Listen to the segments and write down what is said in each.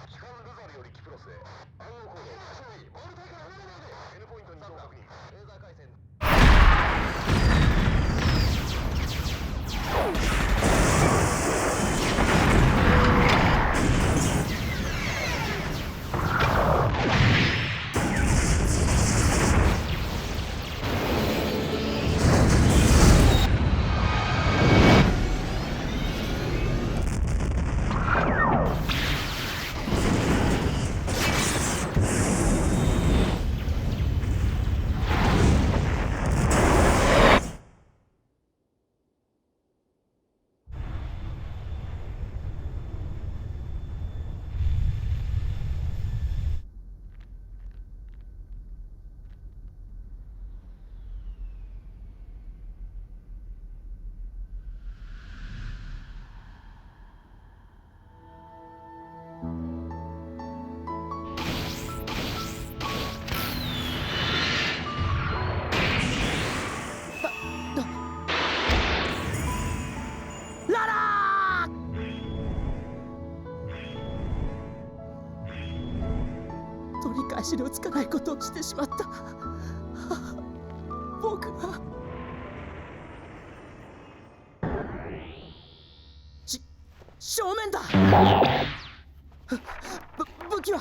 機関ルザルよりキプロスへ暗号コードボール体から離れないで N ポイントに移動確認レーザー回線取り返しのつかないことをしてしまった。僕は正面だ。武器は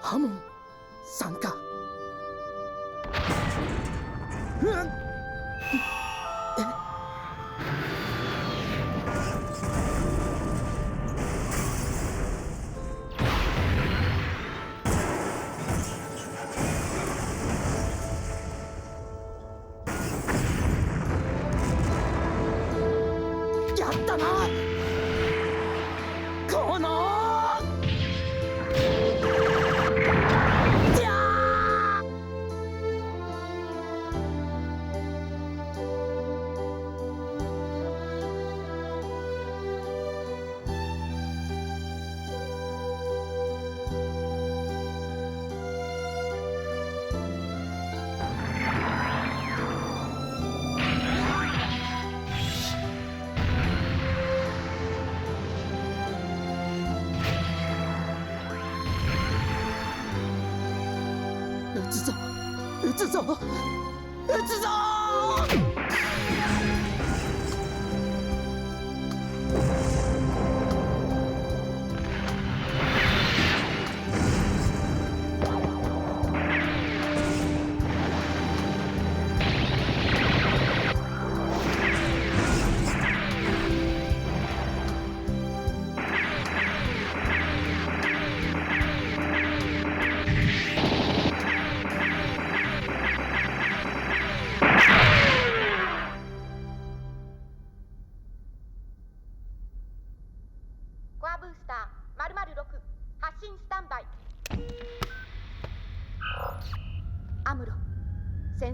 ハモンさんか。やったなこの撃つぞ撃つぞ撃つぞ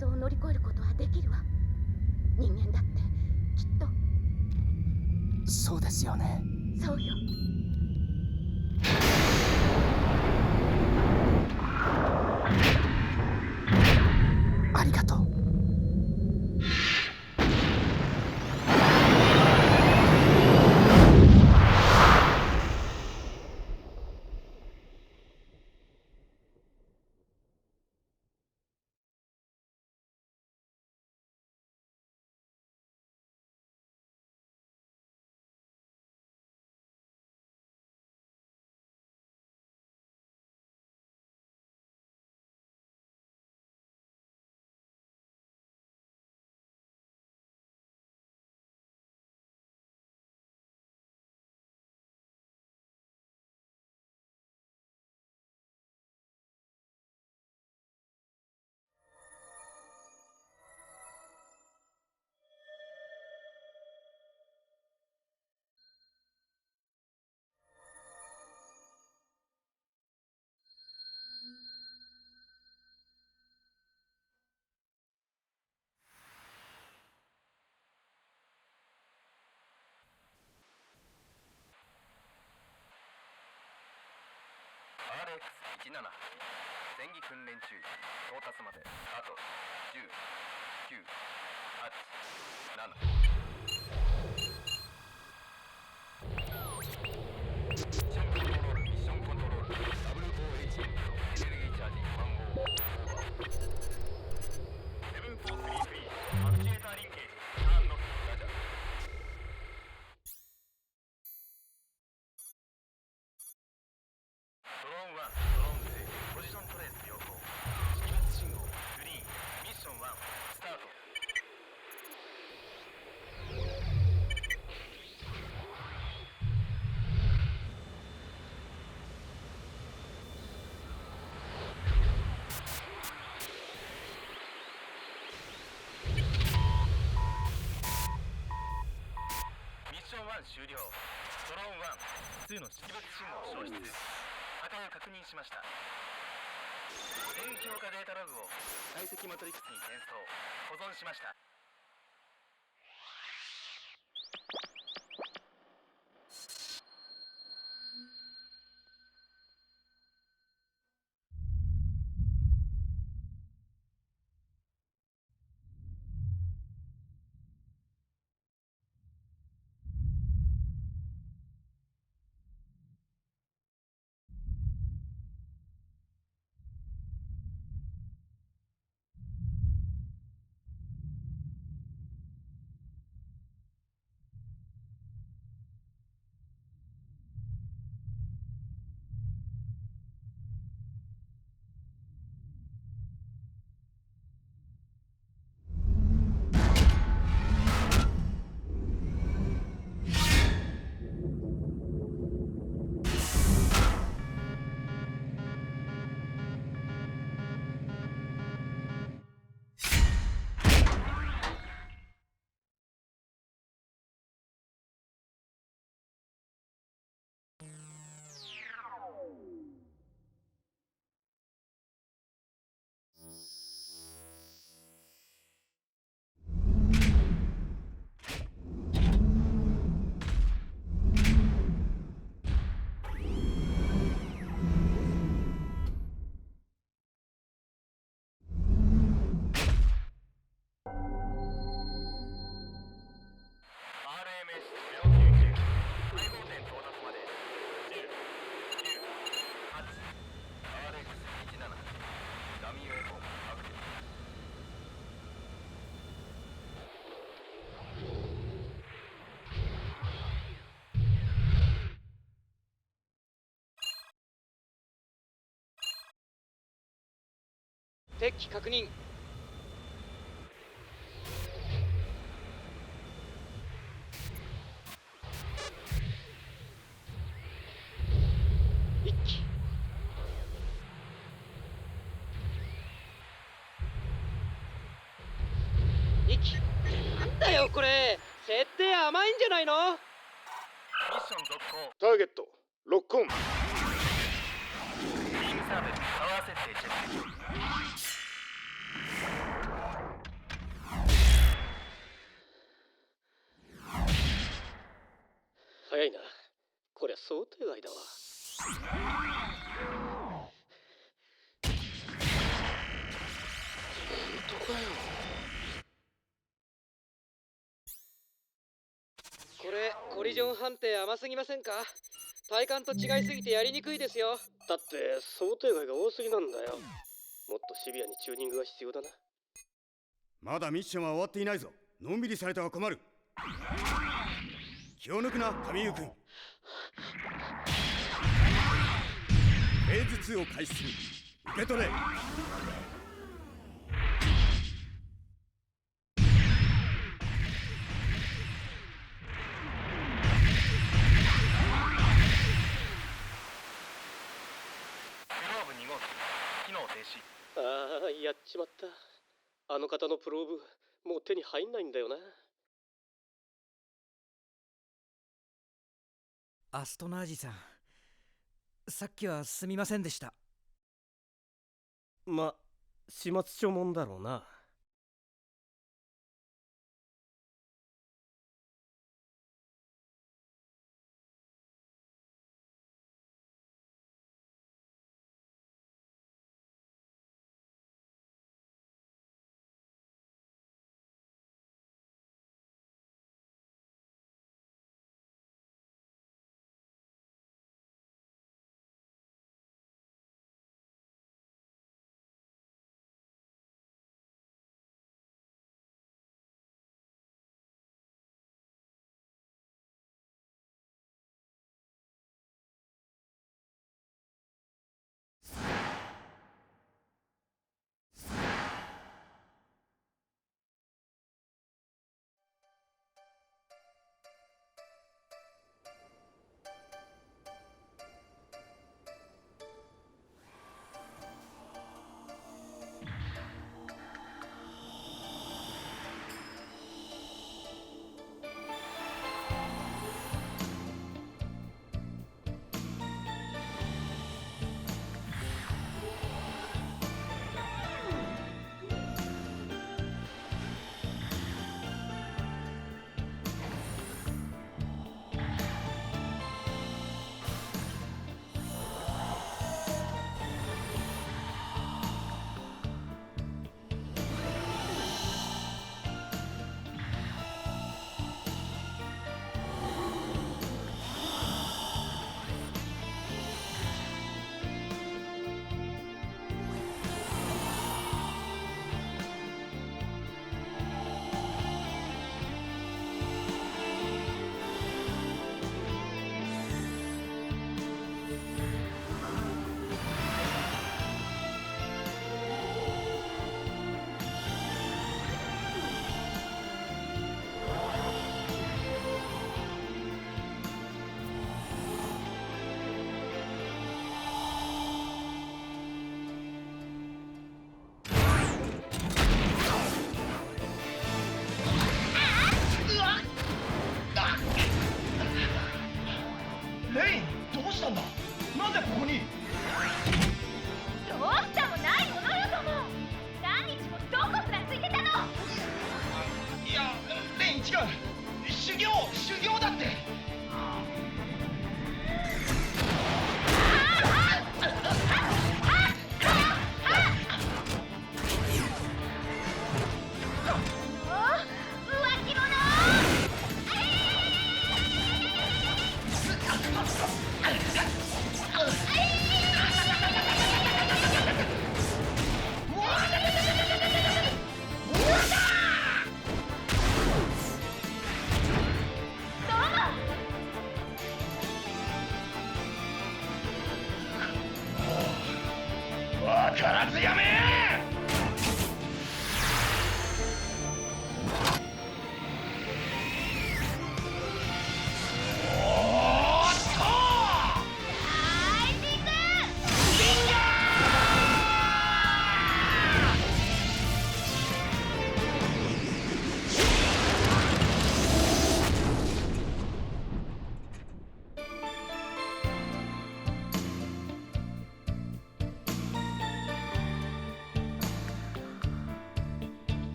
争を乗り越えることはできるわ。人間だってきっと。そうですよね。そうよ。ありがとう。RX17 戦技訓練中。到達まであと10、9、8、7。ミッションコントロール WOH エネルギーチャージ番号オーバー。7433アクチュエーターリンケージターンノットラジャー。ドローン1、ドローン2、ポジショントレース良好。識別信号グリーン。ミッション1スタート。ミッション1終了。ドローン1、2の識別信号消失。破壊を確認しました。全強化データログを解析マトリックスに転送保存しました。敵機確認。一機。二機。なんだよこれ、設定甘いんじゃないの？ミッション続行。ターゲットロックオン。ビームサーベルパワー設定チェック。早いな。こりゃ想定外だわ。本当かよ。これコリジョン判定甘すぎませんか？体感と違いすぎてやりにくいですよ。だって想定外が多すぎなんだよ。もっとシビアにチューニングが必要だな。まだミッションは終わっていないぞ。のんびりされては困る。気を抜くな、神優君。フェーズ2を開始する。受け取れ。ああ、やっちまった。あの方のプローブ、もう手に入んないんだよな。アストナージさん、さっきはすみませんでした。ま、始末書もんだろうな。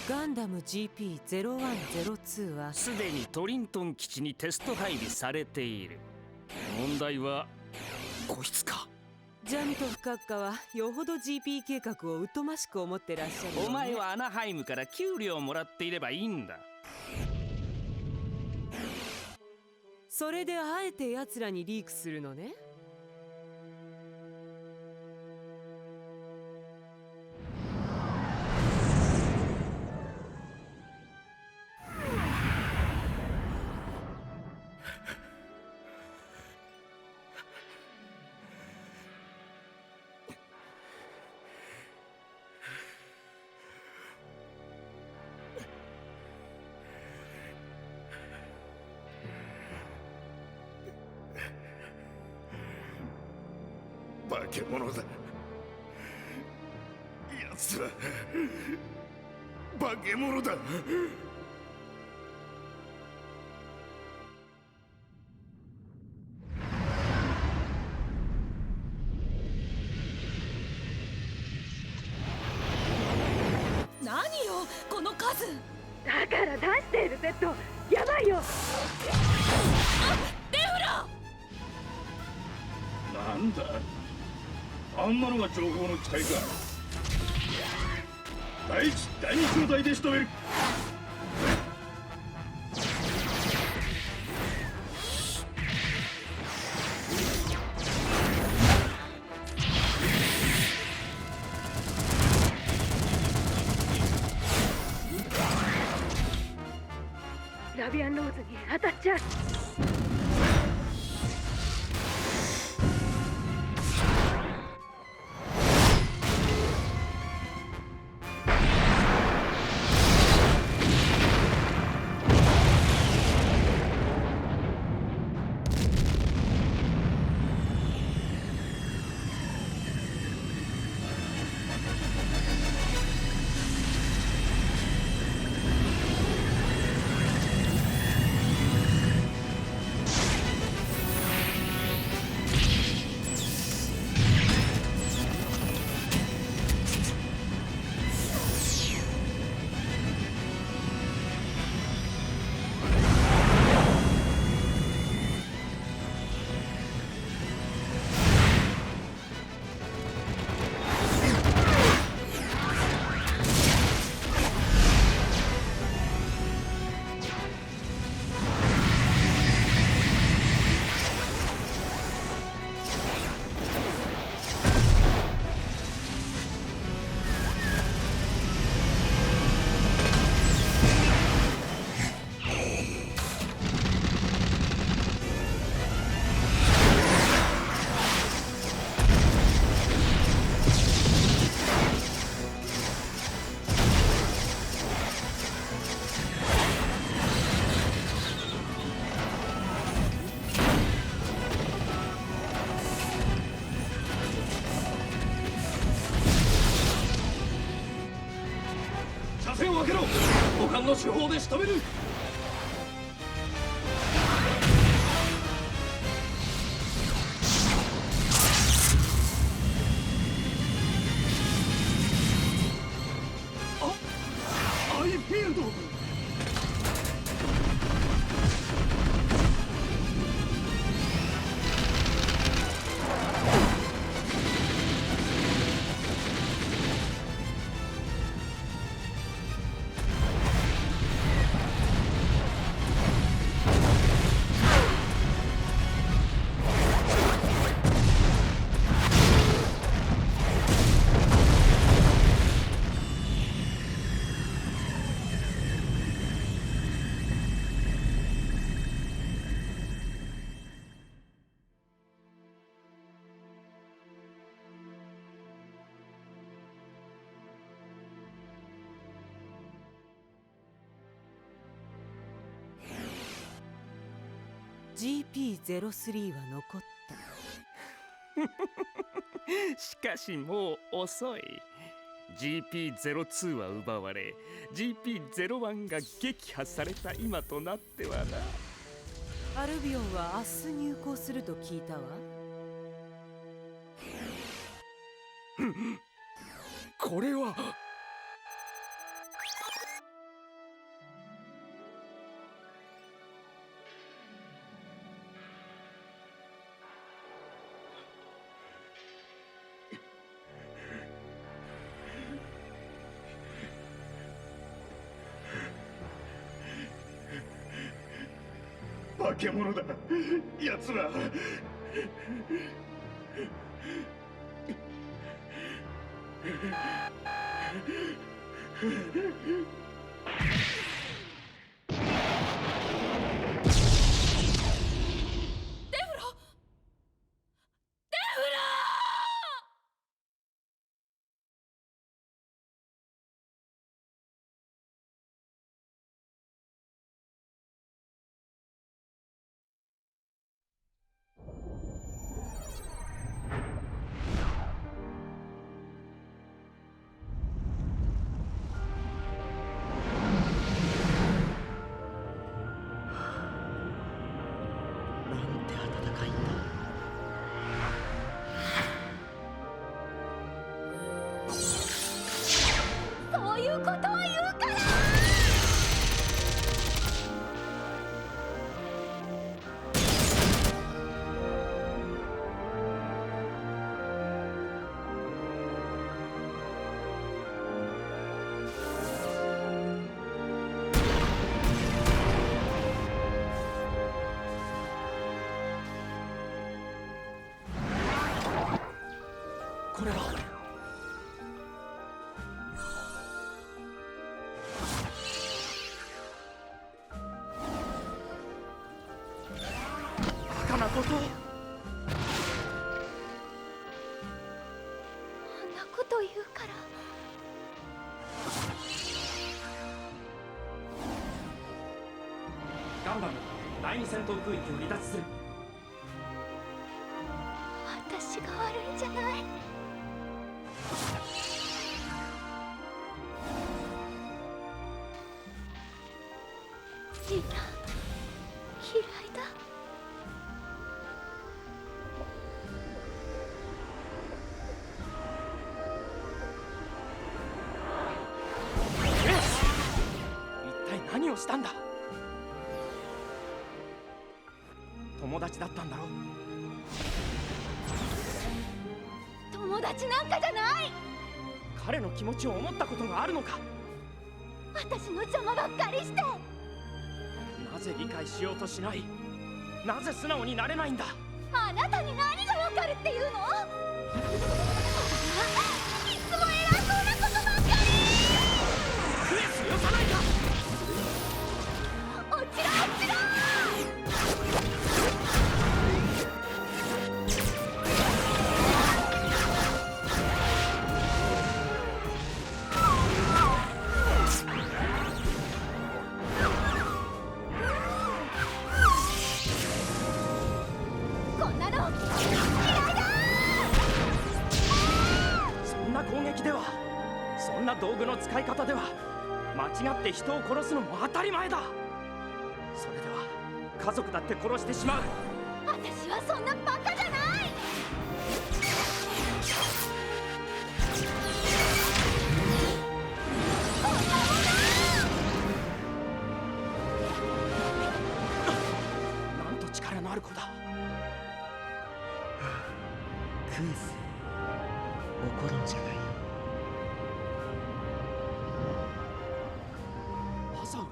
ガンダム GP0102 はすでにトリントン基地にテスト配備されている。問題はこいつか。ジャムとフカッカはよほど GP 計画を疎ましく思ってらっしゃるよね。お前はアナハイムから給料もらっていればいいんだ。それであえて奴らにリークするのね。化け物だ。奴は化け物だ。何よこの数。だから出している Z やばいよ。デフラ。なんだ、あんなのが情報の機体か。第一第二小隊で仕留める。ラビアンローズに当たっちゃう。車線を開けろ。母艦の手法で仕留める。アイフィールド。GP03 は残った。しかしもう遅い。GP02 は奪われ GP01 が撃破された今となってはな。アルビオンは明日入港すると聞いたわ。これは化け物だ。奴はそういうことを言うから。これはバカなことを。あんなこと言うから。ガンダム第二戦闘区域を離脱する。私が悪いんじゃない。みんな嫌いだ。一体何をしたんだ。友達だったんだろう。友達なんかじゃない。彼の気持ちを思ったことがあるのか。私の邪魔ばっかりして。なぜ理解しようとしない。なぜ素直になれないんだ。あなたに何がわかるっていうの。いつも偉そうなことばっかり。クエスよさないか。落ちろ落ちろ。こんなの嫌いだ。そんな攻撃では、そんな道具の使い方では間違って人を殺すのも当たり前だ。それでは家族だって殺してしまう。私はそんなバカじゃない。なんと力のある子だ。クエス怒るんじゃない。ハサウェイ。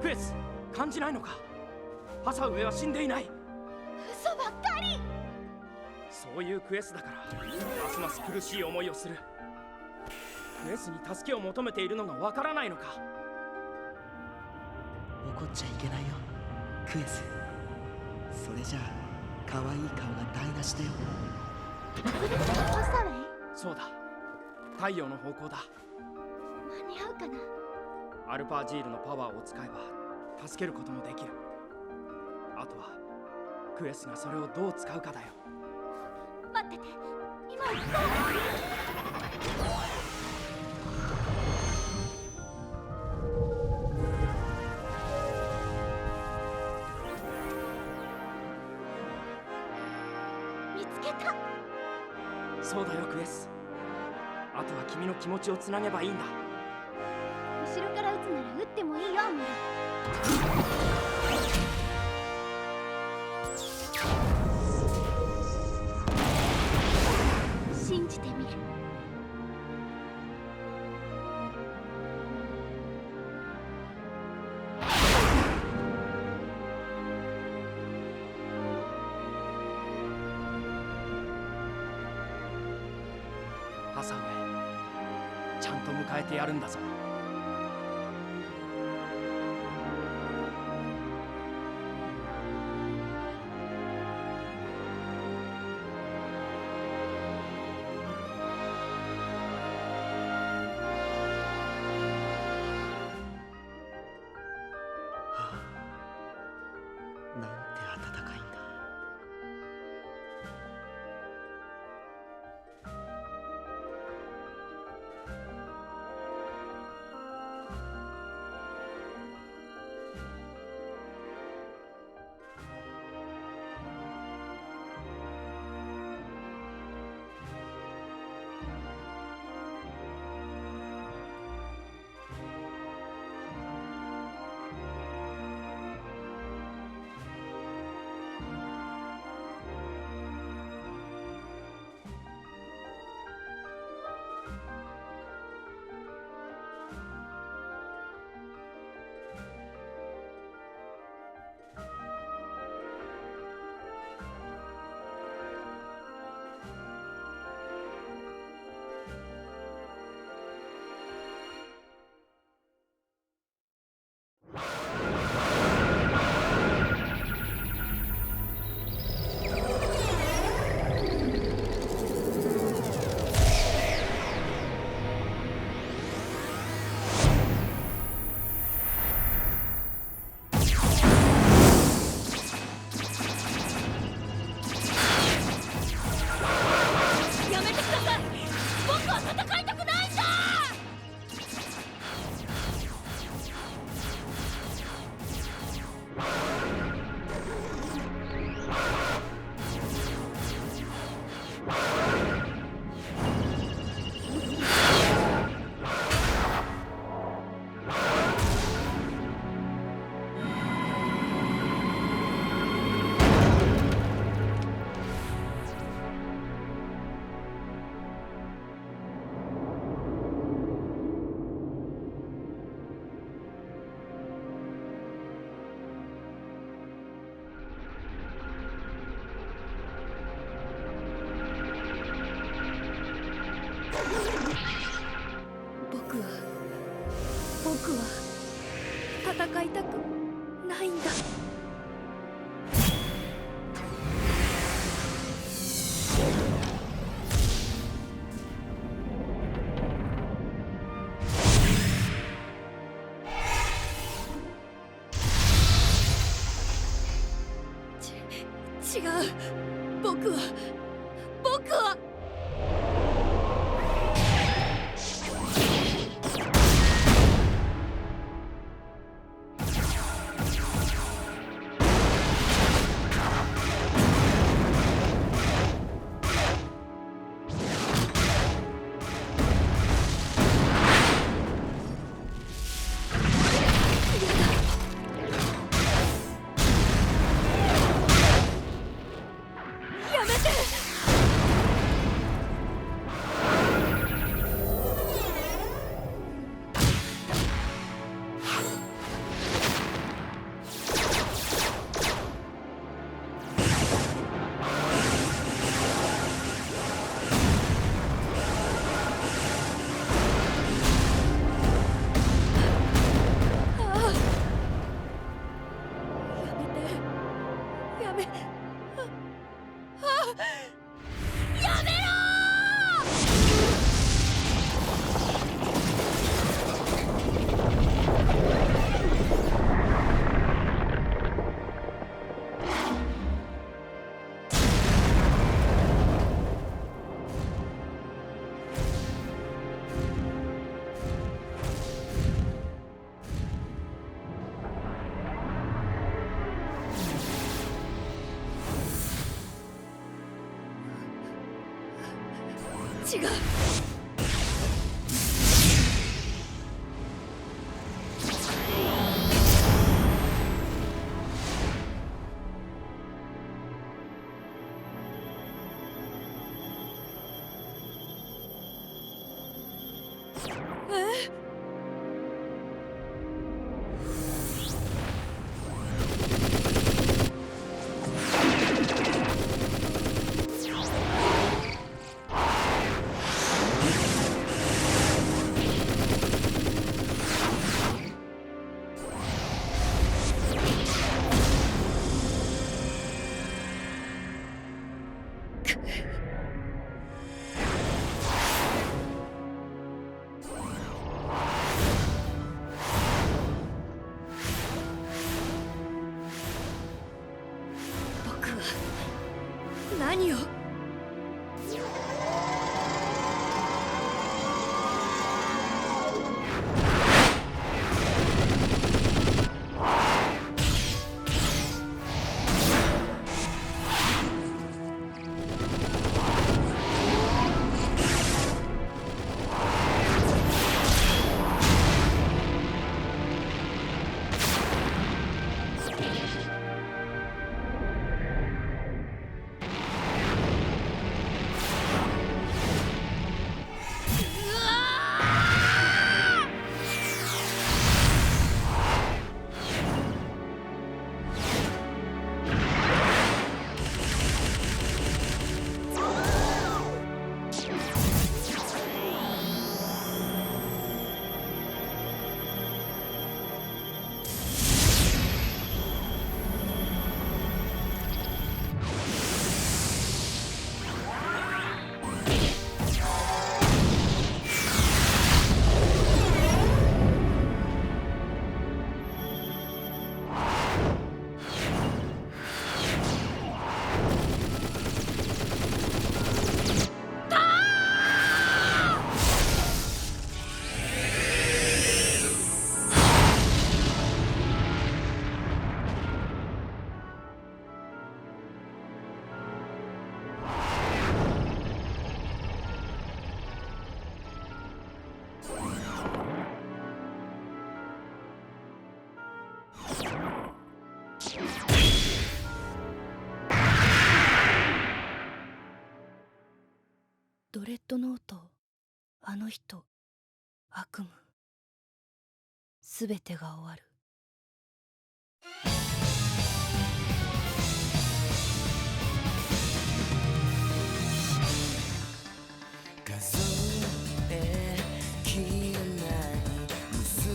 クエス感じないのか。ハサウェイは死んでいない。嘘ばっかり。そういうクエスだからますます苦しい思いをする。クエスに助けを求めているのがわからないのか。怒っちゃいけないよクエス。それじゃあ可愛い顔が台無しだよ。ハサウェイそうだ、太陽の方向だ。間に合うかな。アルパージールのパワーを使えば助けることもできる。あとはクエスがそれをどう使うかだよ。待ってて、今行こう。見つけた。そうだよクエス。あとは君の気持ちをつなげばいいんだ。後ろから撃つなら撃ってもいいよモル。信じてみる。ゃんと迎えてやるんだぞ。なんて暖かいんだ。僕は戦いたくないんだ。違う。僕は違う。何を。ドレッドノート、あの人、悪夢、すべてが終わる。数えきれない無数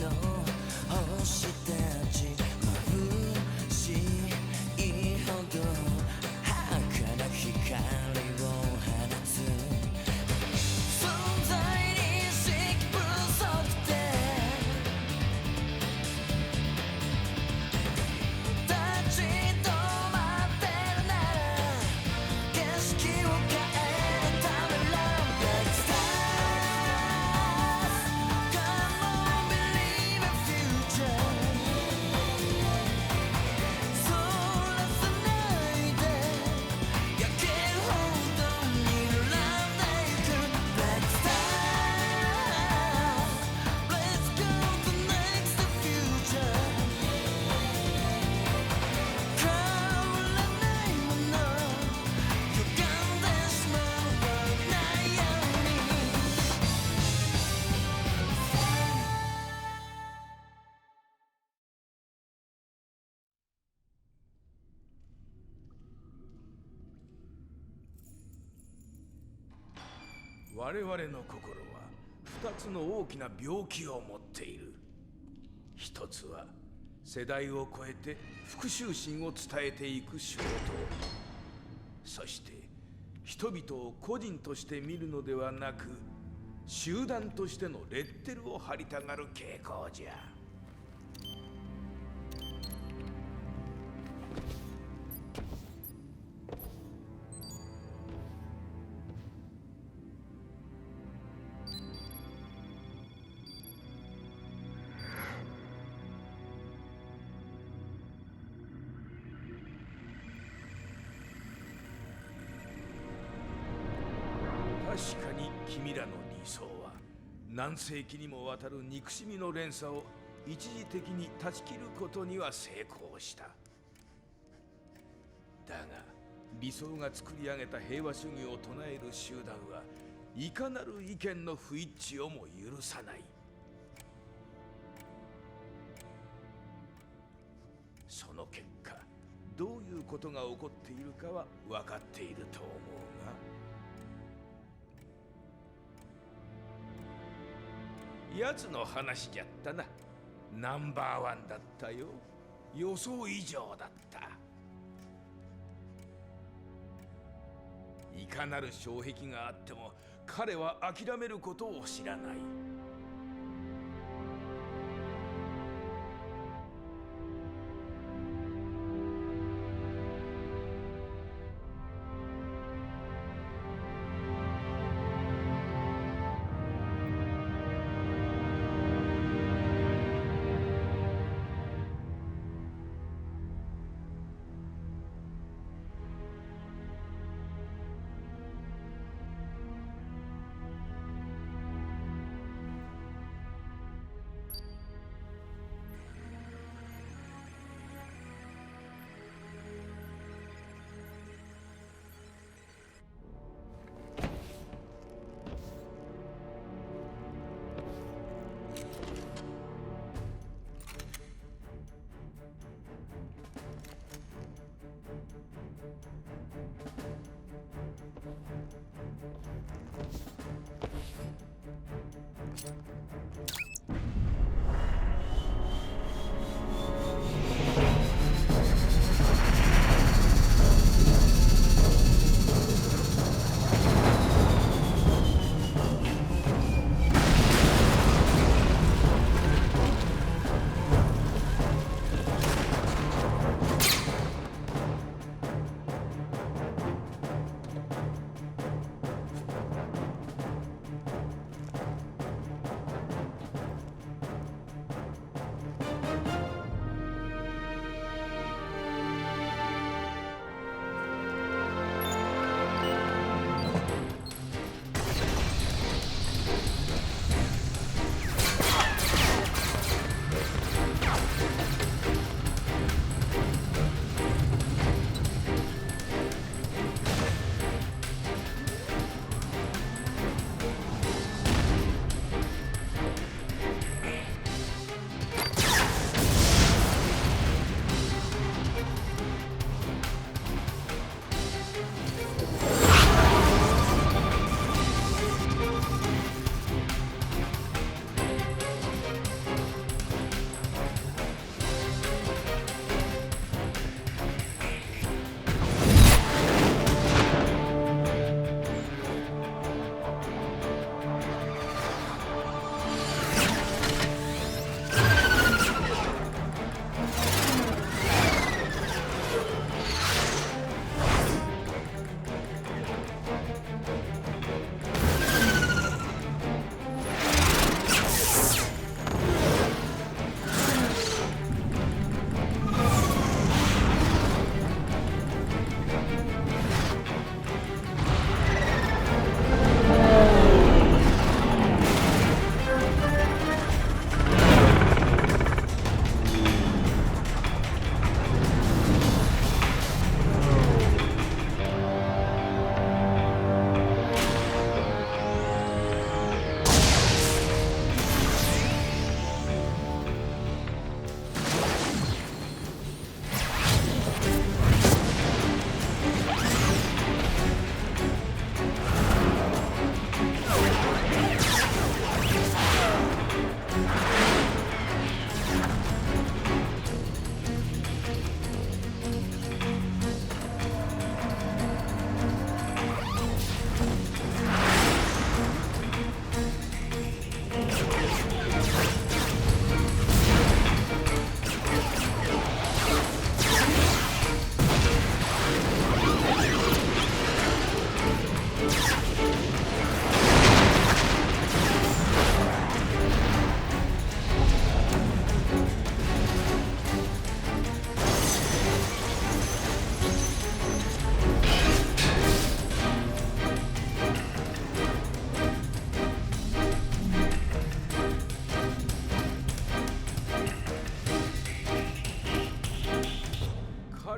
の星たち、眩しいほど儚光を放つ存在に意識不足で立ち止まってるなら景色を変えるためら Black stars Come on believe in future そらさないで焼けるほどに揺らんでいく Black stars Let's go to next future 変わらないもの歪んでしまわないように我々の心は2つの大きな病気を持っている。一つは世代を超えて復讐心を伝えていく衝動、そして人々を個人として見るのではなく集団としてのレッテルを貼りたがる傾向じゃ。確かに君らの理想は何世紀にもわたる憎しみの連鎖を一時的に断ち切ることには成功した。だが理想が作り上げた平和主義を唱える集団はいかなる意見の不一致をも許さない。その結果どういうことが起こっているかは分かっていると思うが、奴の話じゃったな。ナンバーワンだったよ。予想以上だった。いかなる障壁があっても彼は諦めることを知らない。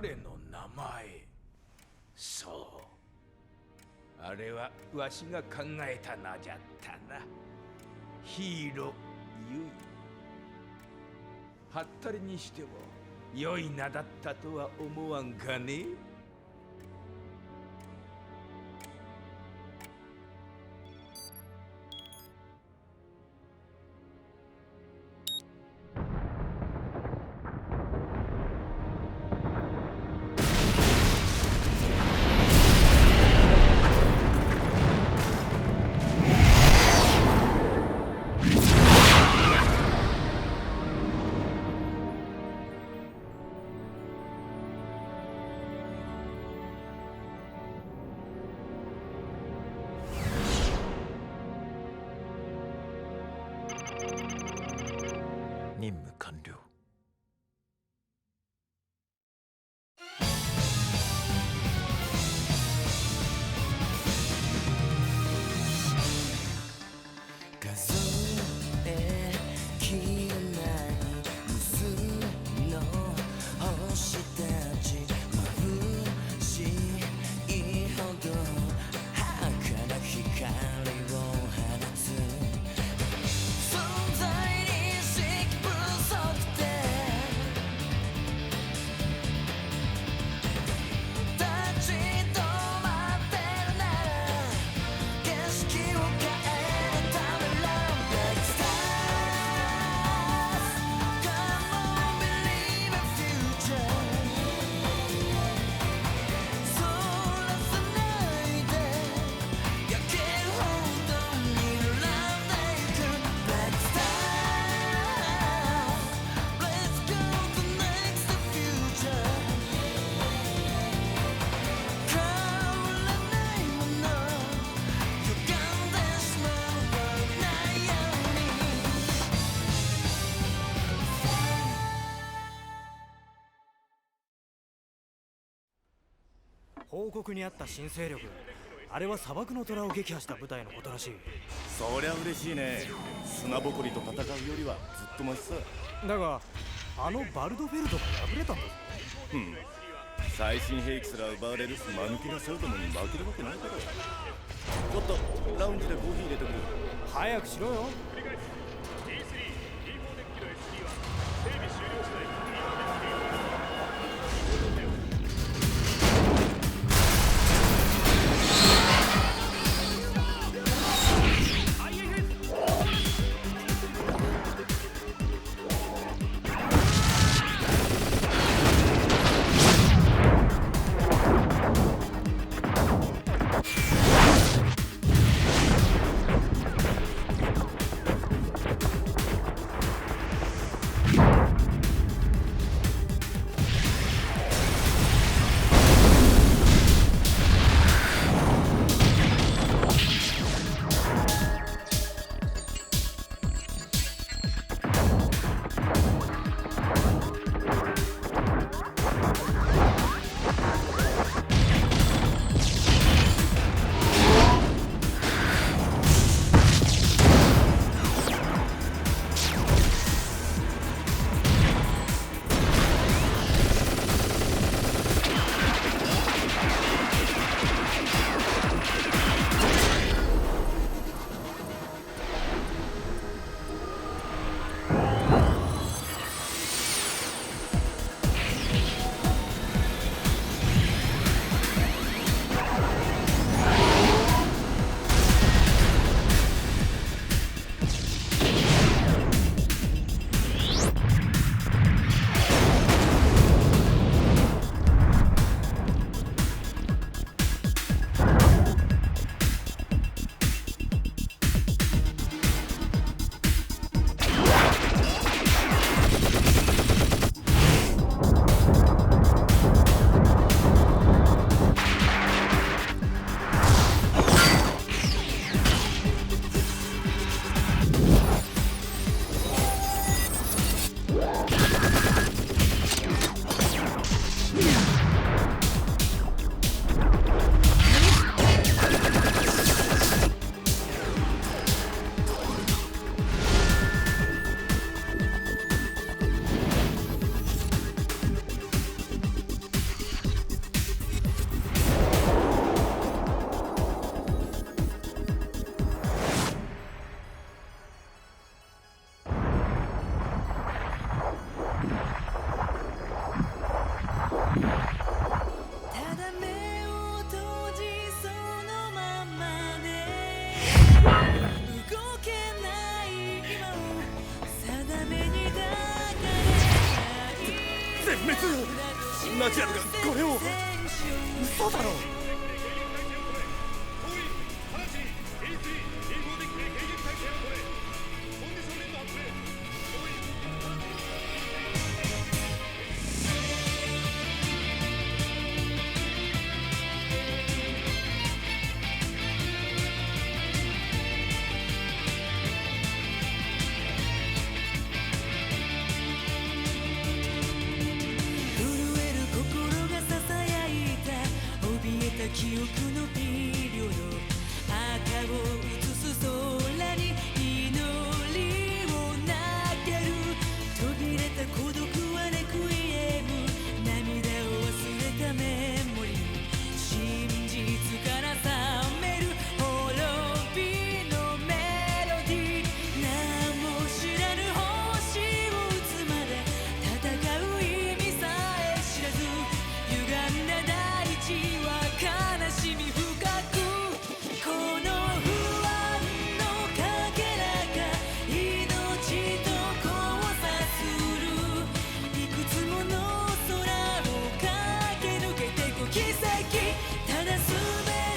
彼の名前。そう、あれはわしが考えた名じゃったな。ヒーローユイ。はったりにしても良い名だったとは思わんかね。任務完了。数えきれない無数の星たち、眩しいほど儚光を放つ。存在に意識不足で立ち止まってるなら景色を変えるためら Black stars Come on believe in future そらさないで焼けるほどに並んでいく Black stars Let's go to next future 変わらないもの歪んでしまわないように報告にあった新勢力、あれは砂漠の虎を撃破した部隊のことらしい。そりゃ嬉しいね。砂ぼこりと戦うよりはずっとマシさ。だがあのバルドフェルドが敗れたんだぞ。最新兵器すら奪われる間抜けなシャウトモに負けるわけないだろ。ちょっとラウンジでコーヒー入れてくる。早くしろよ。滅。ナチュラルがこれを。嘘だろ。記憶のピリオド、赤を映す空に祈りを投げる。途切れた孤独はレクイエム、涙を忘れたメモリー、真実から覚める滅びのメロディー。何も知らぬ星を打つまで戦う意味さえ知らず、歪んだ大地は悲しみ深く、この不安のかけらが命と交差する。いくつもの空を駆け抜けてく奇跡、ただ全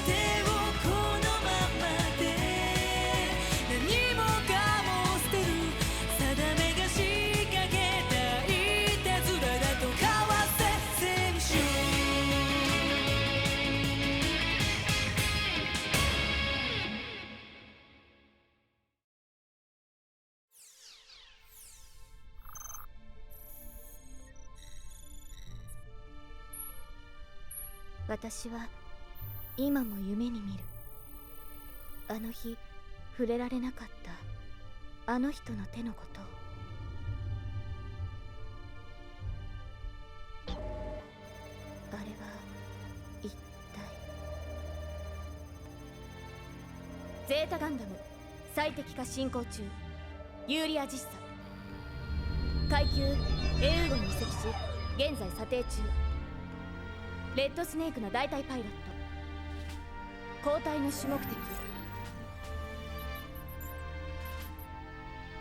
てをこのままで何もかも捨てる。定めが仕掛けたいたずらだと交わせ選手。私は今も夢に見る。あの日触れられなかったあの人の手のことを。あれは一体。ゼータガンダム最適化進行中。ユーリア実査階級エウーゴに移籍し現在査定中。レッドスネークの代替パイロット。交代の主目的、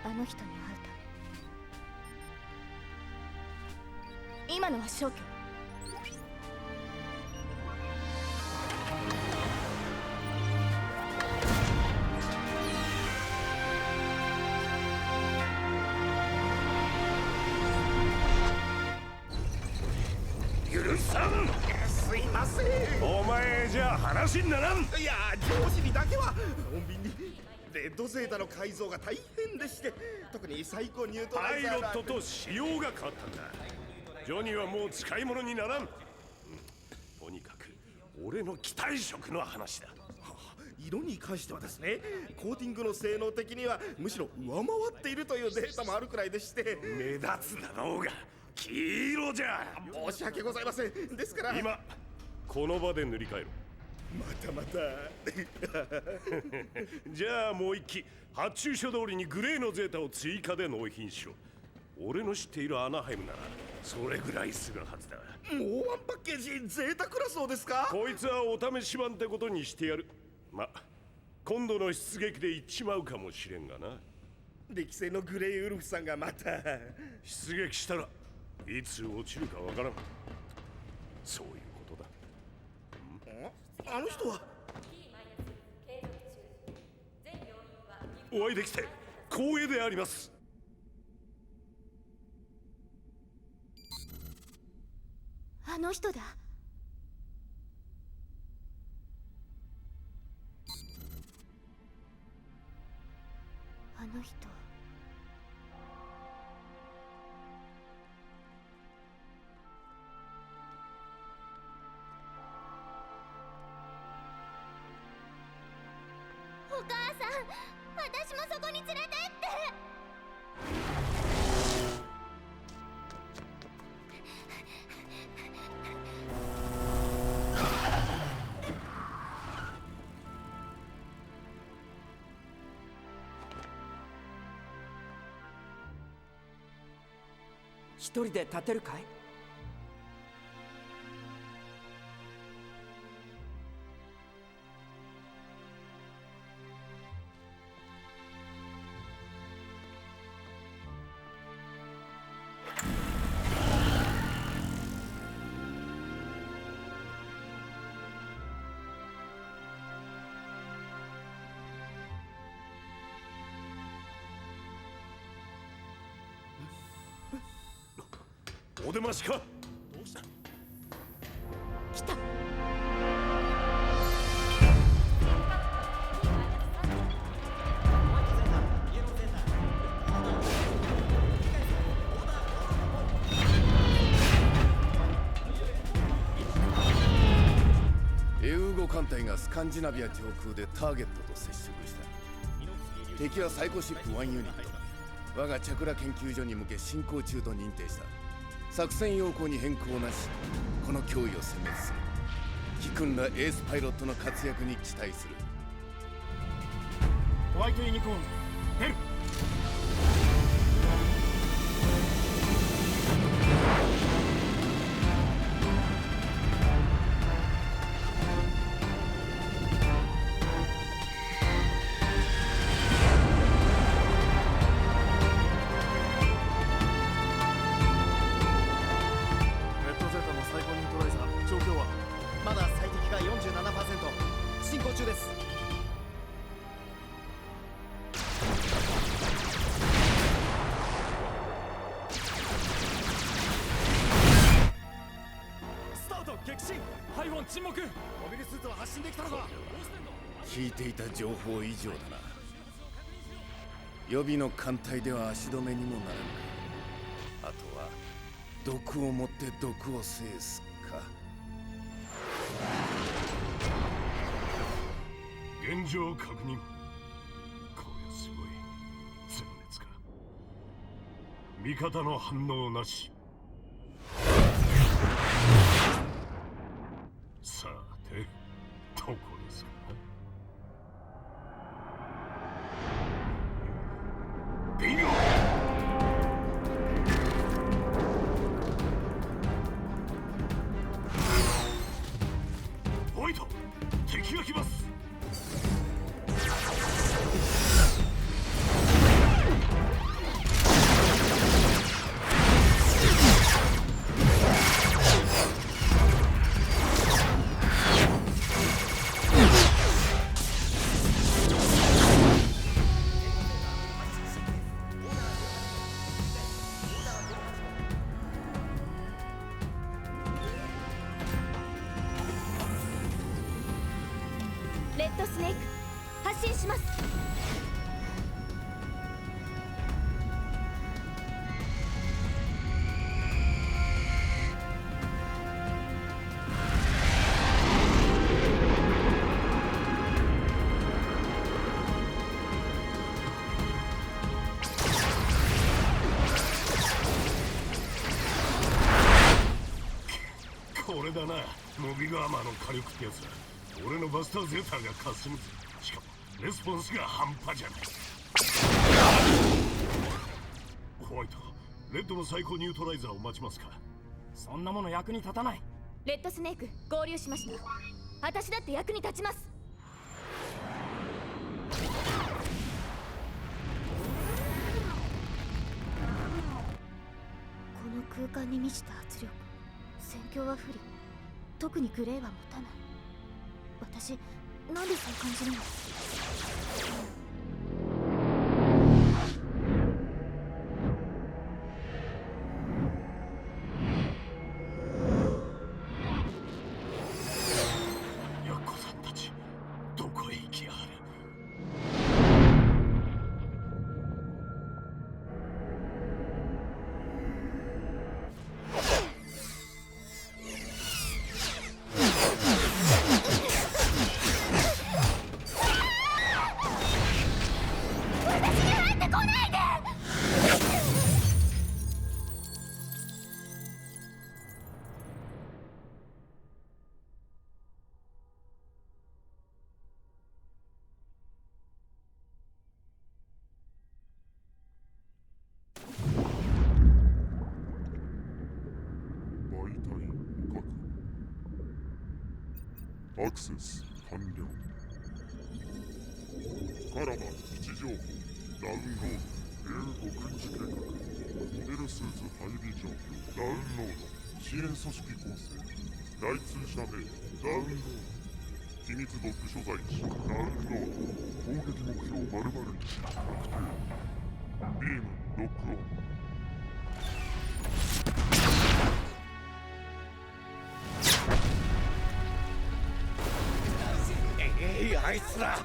あの人に会うため。今のは消去。許さん。すいません。お前じゃ話にならん。いや、上司にだけは穏便に。レッドゼータの改造が大変でして、特に最高ニュートラパイイザーがロットと仕様が変わったんだ。ジョニーはもう使い物にならん。とにかく俺の期待色の話だ。色に関してはですね、コーティングの性能的にはむしろ上回っているというデータもあるくらいでして。目立つだろうが黄色じゃ。申し訳ございません。ですから今この場で塗り替えろ。またまたじゃあもう一機発注書通りにグレーのゼータを追加で納品しろ。俺の知っているアナハイムならそれぐらいするはずだ。もうワンパッケージゼータクラスをですか？こいつはお試し版ってことにしてやる。ま、今度の出撃で行っちまうかもしれんがな。歴戦のグレイウルフさんがまた出撃したらいつ落ちるかわからん。そういうことだ。あの人はお会いできて光栄であります。あの人だ。あの人。お母さん、私もそこに連れてって。一人で立てるかい？お出ましか。来た。エウーゴ艦隊がスカンジナビア上空でターゲットと接触した。敵はサイコシップ1ユニット。我がチャクラ研究所に向け進行中と認定した。作戦要項に変更なし、この脅威を殲滅する。貴君らエースパイロットの活躍に期待する。ホワイトユニコーン出る。沈黙。モビルスーツは発進できたのか。聞いていた情報以上だな。予備の艦隊では足止めにもならぬか。あとは毒を持って毒を制すか。現状確認。こりゃすごい。全滅か。味方の反応なし。さて、どこですか。ビンゴ。ホワイト、敵が来ます。レッドスネーク発進します。これだな、モビルアーマーの火力ってやつだ。俺のバスターゼータが霞む。しかもレスポンスが半端じゃない。ホワイト、レッドの最高ニュートライザーを待ちますか。そんなもの役に立たない。レッドスネーク合流しました。私だって役に立ちます。この空間に満ちた圧力、戦況は不利。特にグレーは持たない。私、なんでそう感じるの？ヤッコさんたち、どこへ行きやがる。アクセス完了。カラマン位置情報ダウンロード。エウゴ軍事計画モデルスーツ配備状況ダウンロード。支援組織構成大通社名ダウンロード。秘密ドック所在地ダウンロード。攻撃目標○○1確定。ビームロックオン。いつら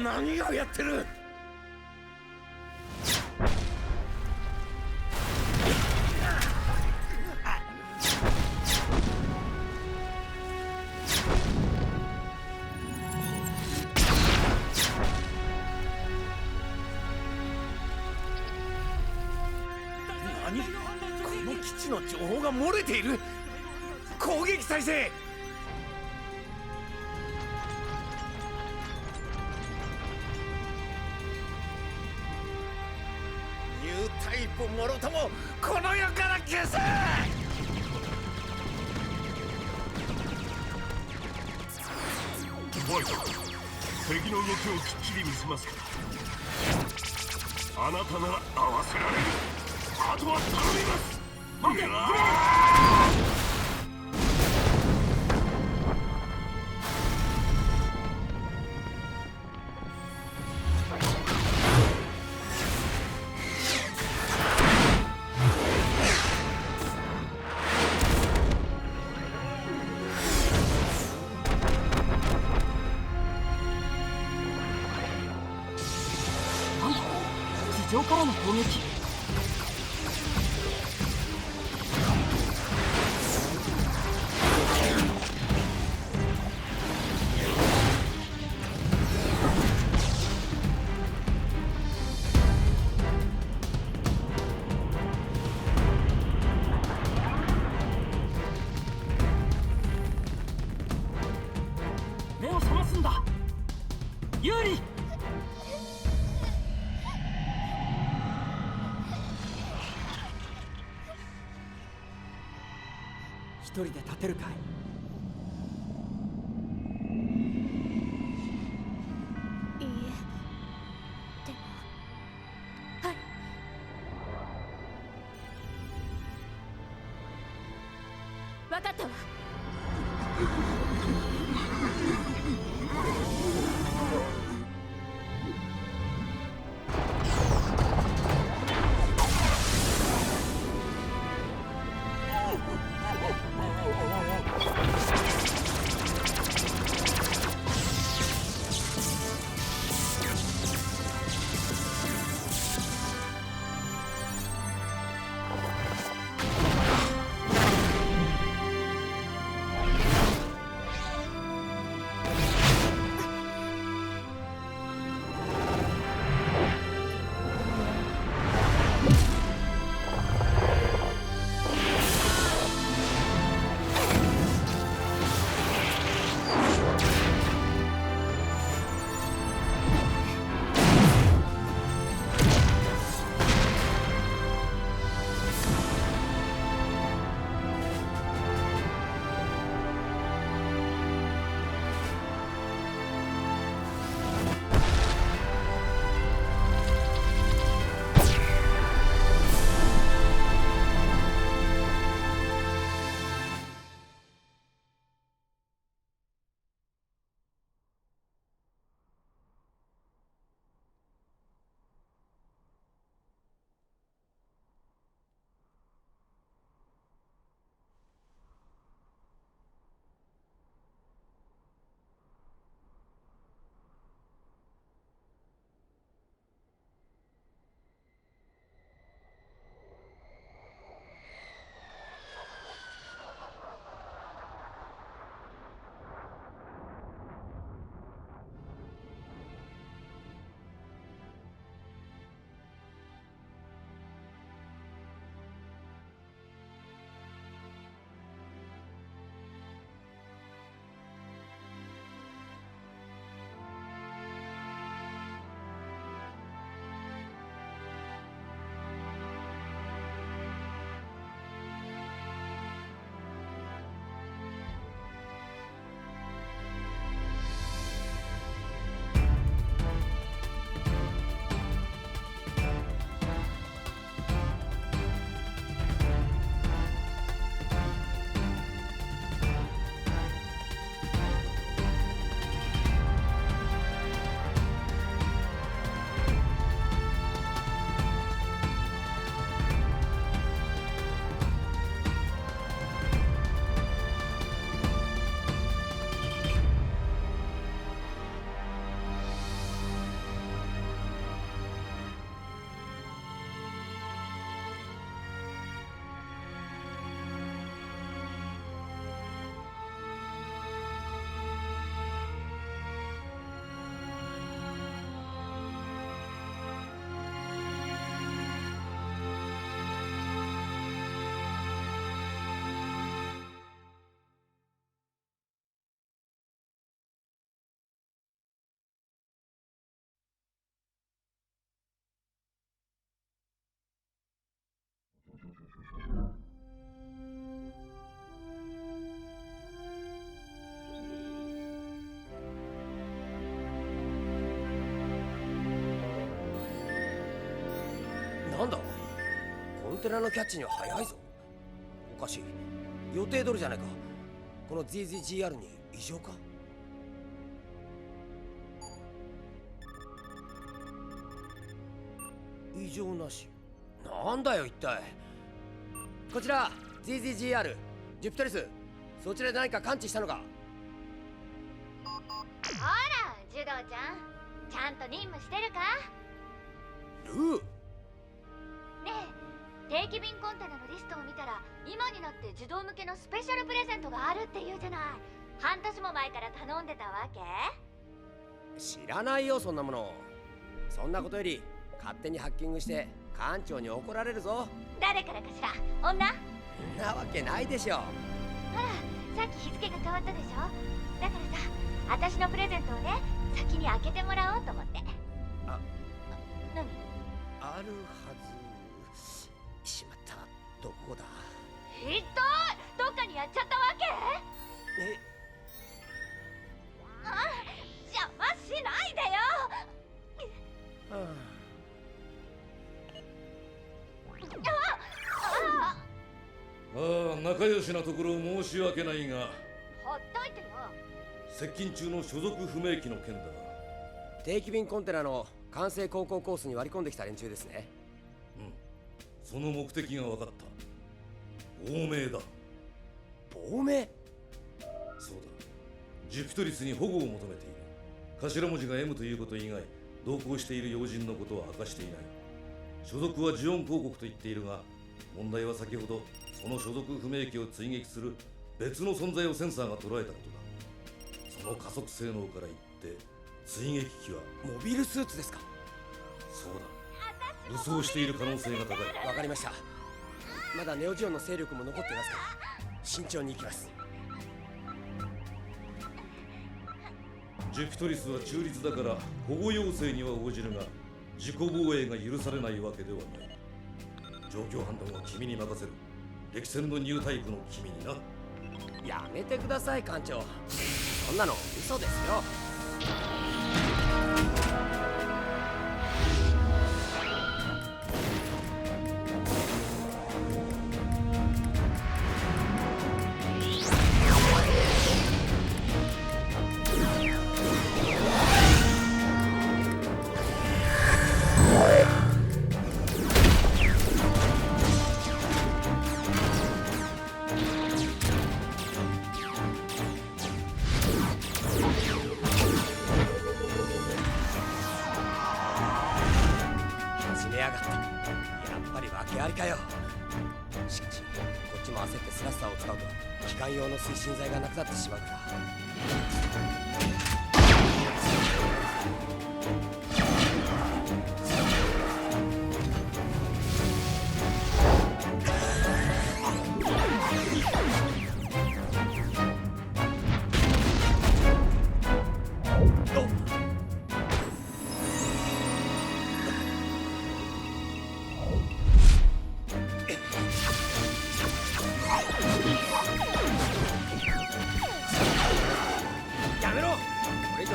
何をやってる。何？この基地の情報が漏れている。攻撃再生。ニュータイプもろともこの世から消せ。ホワイト、敵の動きをきっちり見せますから。あなたなら合わせられる。あとは頼みます。待て、地上からの攻撃。目を覚ますんだユーリ。一人で立てるかい？いいえ、でもはい。分かったわ。テナのキャッチには早いぞ。おかしい、予定通りじゃないか。この ZZGR に異常か？異常なし。なんだよ一体。こちら ZZGR ジュピトリス、そちらで何か感知したのか？ほらジュドーちゃん、ちゃんと任務してるか？ルーねえ、定期便コンテナのリストを見たら今になって児童向けのスペシャルプレゼントがあるって言うじゃない。半年も前から頼んでたわけ？知らないよそんなもの。そんなことより勝手にハッキングして館長に怒られるぞ。誰からかしら？女？んなわけないでしょ。ほら、さっき日付が変わったでしょ。だからさ、私のプレゼントをね、先に開けてもらおうと思って。何？あるはず。しまった。どこだ？ひどい！どっかにやっちゃったわけ？邪魔しないでよ！ああ、仲良しなところ申し訳ないが、ほっといてよ。接近中の所属不明機の件だが、定期便コンテナの管制航行コースに割り込んできた連中ですね。その目的が分かった。亡命だ。亡命？そうだ、ジュピトリスに保護を求めている。頭文字が M ということ以外、同行している要人のことは明かしていない。所属はジオン公国と言っているが、問題は先ほどその所属不明機を追撃する別の存在をセンサーが捉えたことだ。その加速性能から言って追撃機はモビルスーツですか？そうだ、武装している可能性が高い。わかりました。まだネオジオンの勢力も残っていますから慎重に行きます。ジュピトリスは中立だから保護要請には応じるが、自己防衛が許されないわけではない。状況判断は君に任せる。歴戦のニュータイプの君にな。やめてください艦長、そんなの嘘ですよ。しかしこっちも焦ってスラッサーを使うと機関用の推進剤がなくなってしまうから。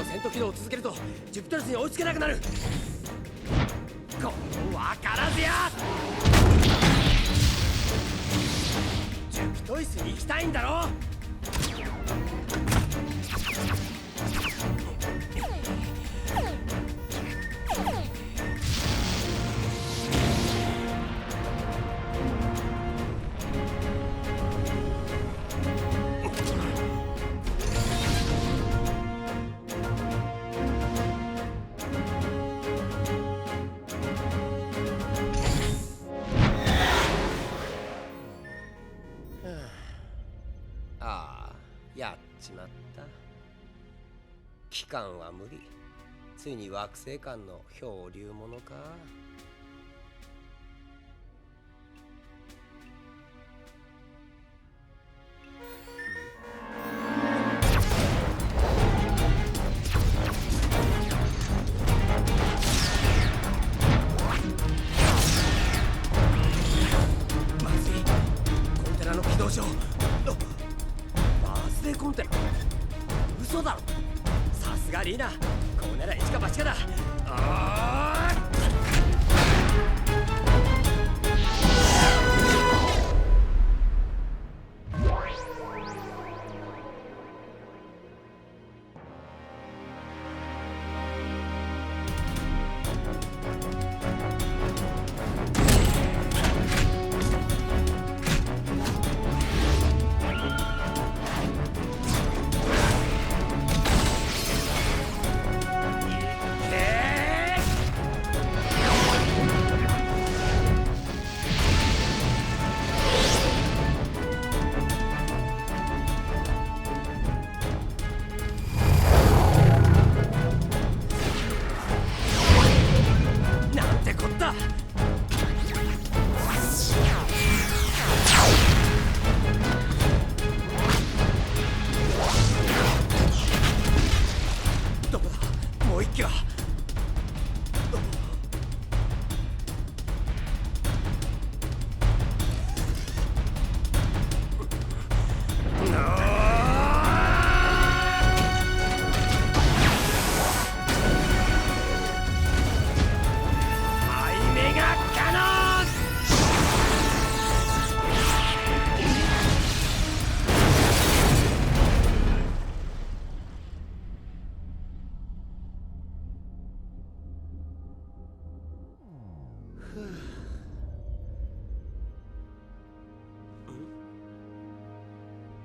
戦闘起動を続けるとジュピトリスに追いつけなくなる。このわからずや！ジュピトリスに行きたいんだろ！やっちまった。機関は無理。ついに惑星間の漂流者か。まずい、コンテナの軌道上。コンテナ？嘘だろ。さすがリーナ、こうなら一か八かだ。ああ！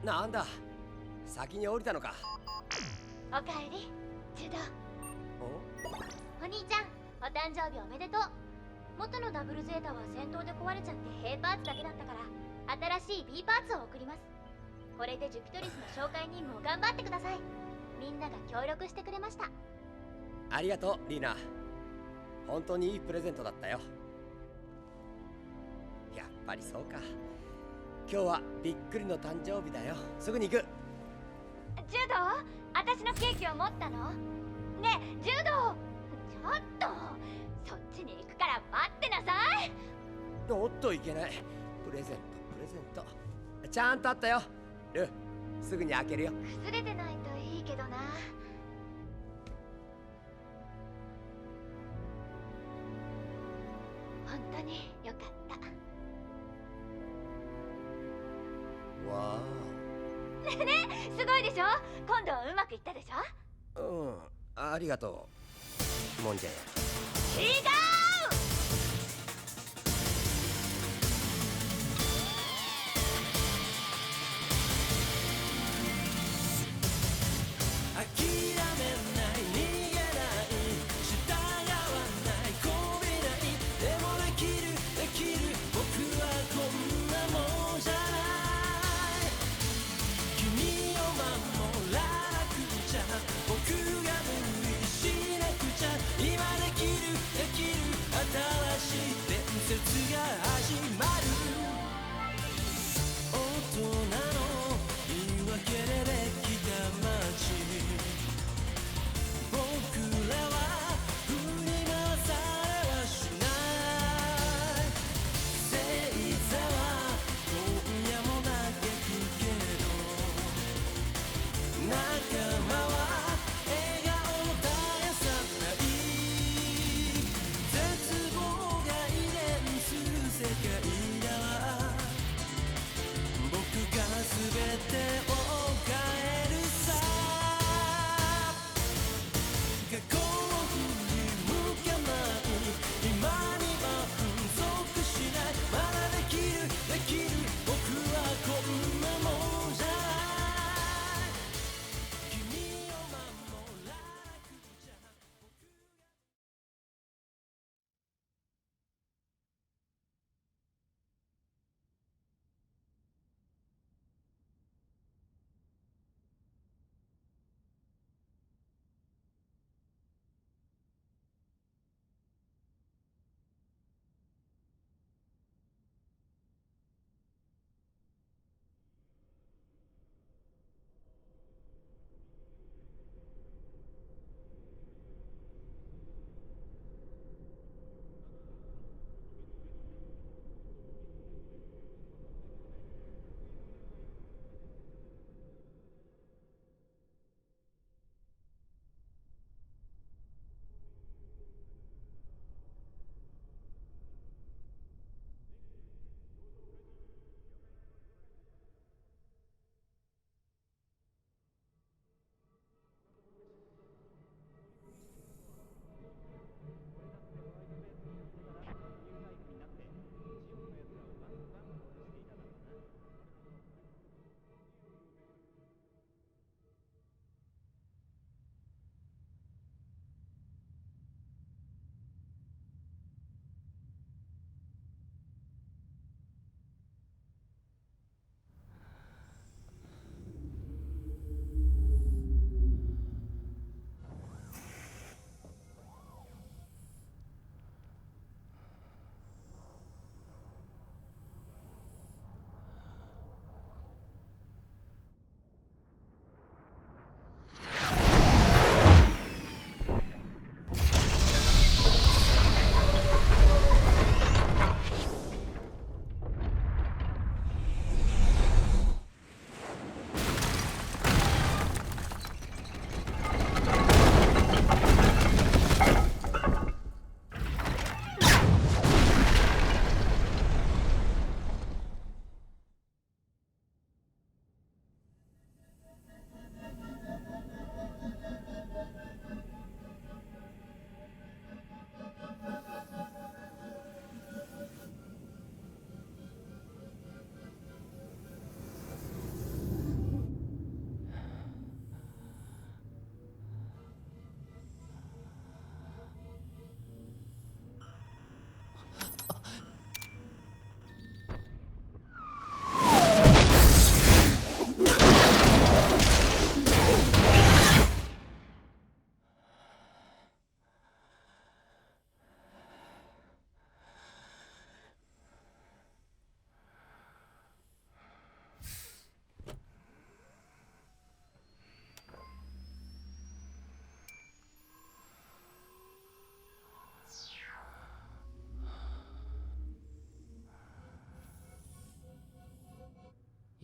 なんだ、先に降りたのか。おかえり、ジュド。お兄ちゃん、お誕生日おめでとう。元のダブルゼータは戦闘で壊れちゃって A パーツだけだったから、新しい B パーツを送ります。これでジュピトリスの紹介任務を頑張ってください。みんなが協力してくれました。ありがとうリーナ、本当にいいプレゼントだったよ。やっぱりそうか。今日はびっくりの誕生日だよ。すぐに行く。ジュド、私のケーキを持ったの？ねえジュド、ちょっとそっちに行くから待ってなさい。おっといけない。プレゼントプレゼント、ちゃんとあったよ。ル、すぐに開けるよ。崩れてないといいけどな。本当によかった。わねえねえ、すごいでしょ。今度はうまくいったでしょ。うん、ありがとうもんじゃや。違う。諦めない逃げない従わないこびないでもできる僕はこんなもんじゃない君を守らなくちゃ僕が無理しなくちゃ今できる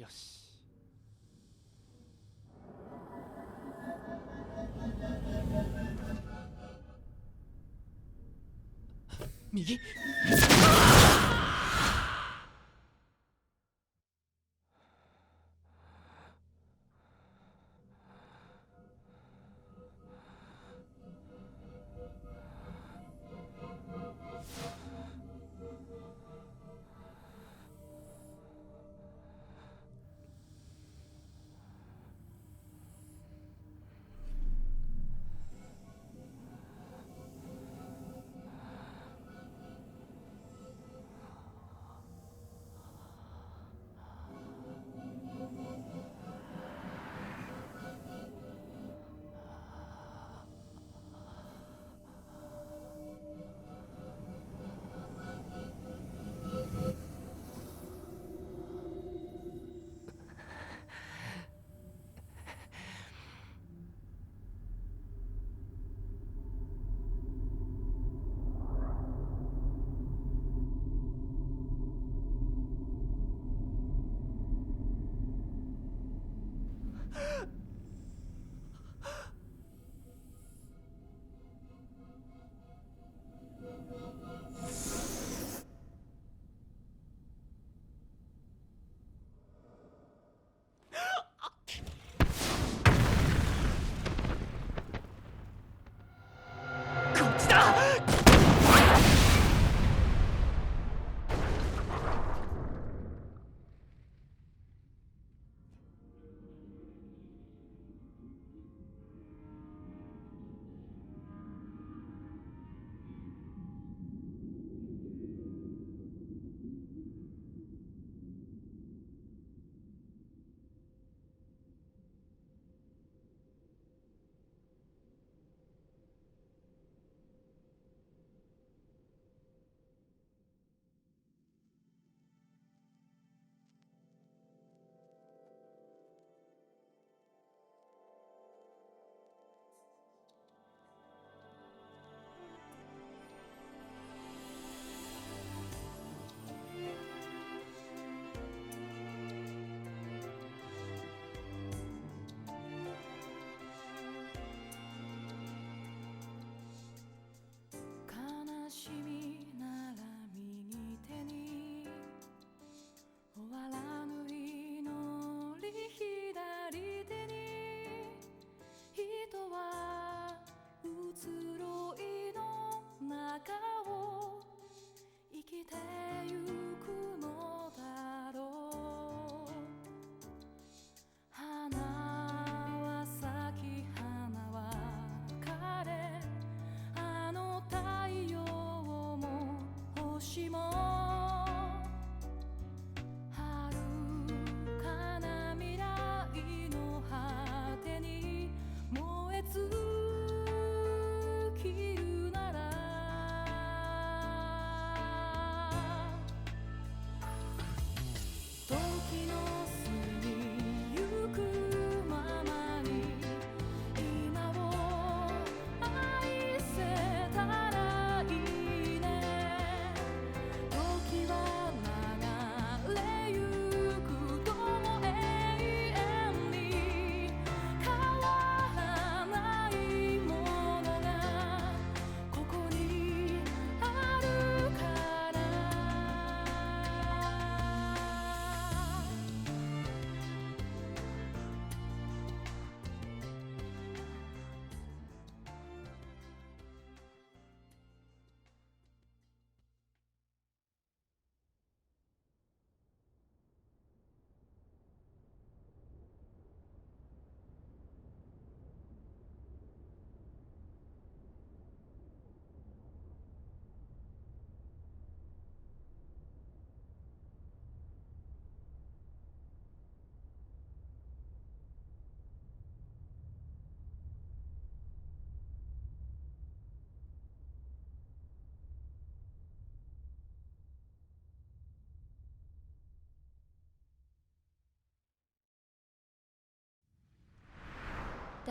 よし。右。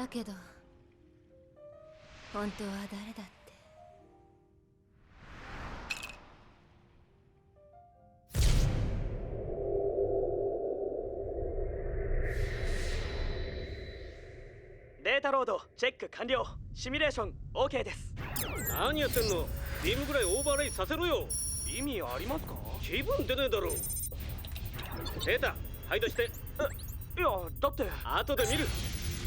だけど本当は誰だって。ータロードチェック完了。シミュレーション OK です。何やってんの。ビームぐらいオーバーレイさせろよ。意味ありますか？気分出ねえだろ。ゼータハイドして。いやだって後で見る。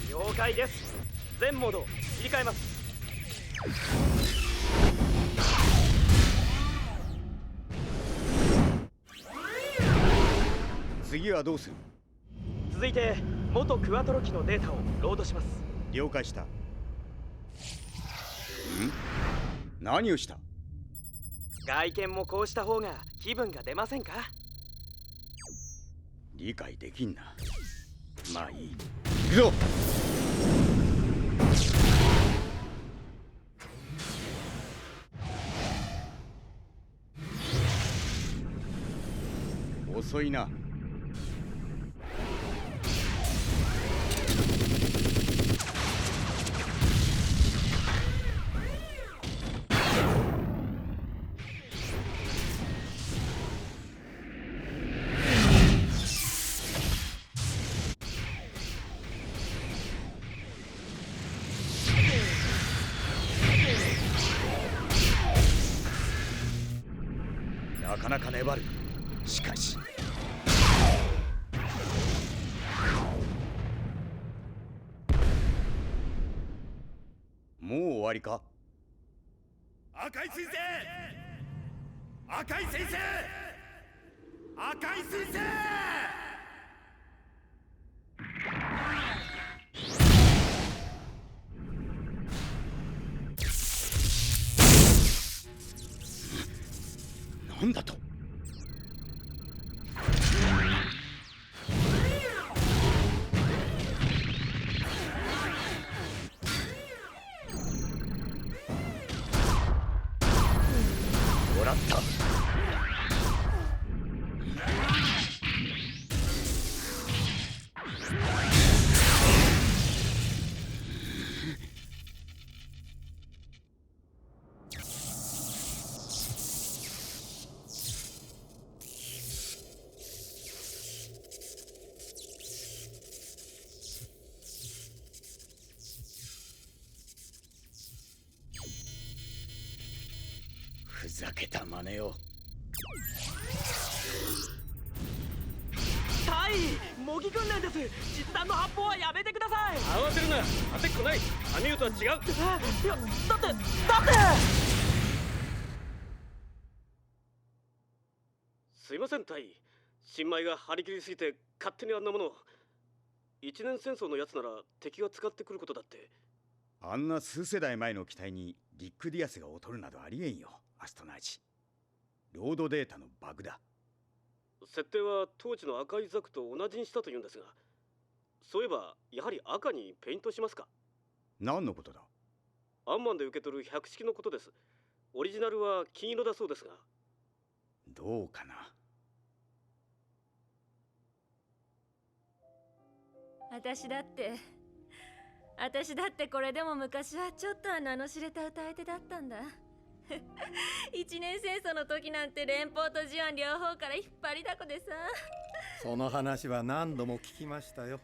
了解です。全モード切り替えます。次はどうする？続いて元クワトロ機のデータをロードします。了解した。何をした？外見もこうした方が気分が出ませんか？理解できんな。まあいい。行くぞ。遅いな。なかなか粘る。しかしもう終わりか？赤井先生、赤井先生、赤井先生。なんだと？もらった。ふざけた真似を。隊員、模擬訓練です。実弾の発砲はやめてください。慌てるな。当てっこない。アミューとは違う。いや、だってすいません、隊員。新米が張り切りすぎて勝手にあんなもの。一年戦争のやつなら敵が使ってくることだって。あんな数世代前の機体にリック・ディアスが劣るなどありえんよ。アストナージ。ロードデータのバグだ。設定は当時の赤いザクと同じにしたというんですが、そういえばやはり赤にペイントしますか？何のことだ？アンマンで受け取る百式のことです。オリジナルは金色だそうですが。どうかな。私だってこれでも昔はちょっとは名の知れた歌い手だったんだ。一年戦争の時なんて連邦とジオン両方から引っ張りだこでさ。その話は何度も聞きましたよ。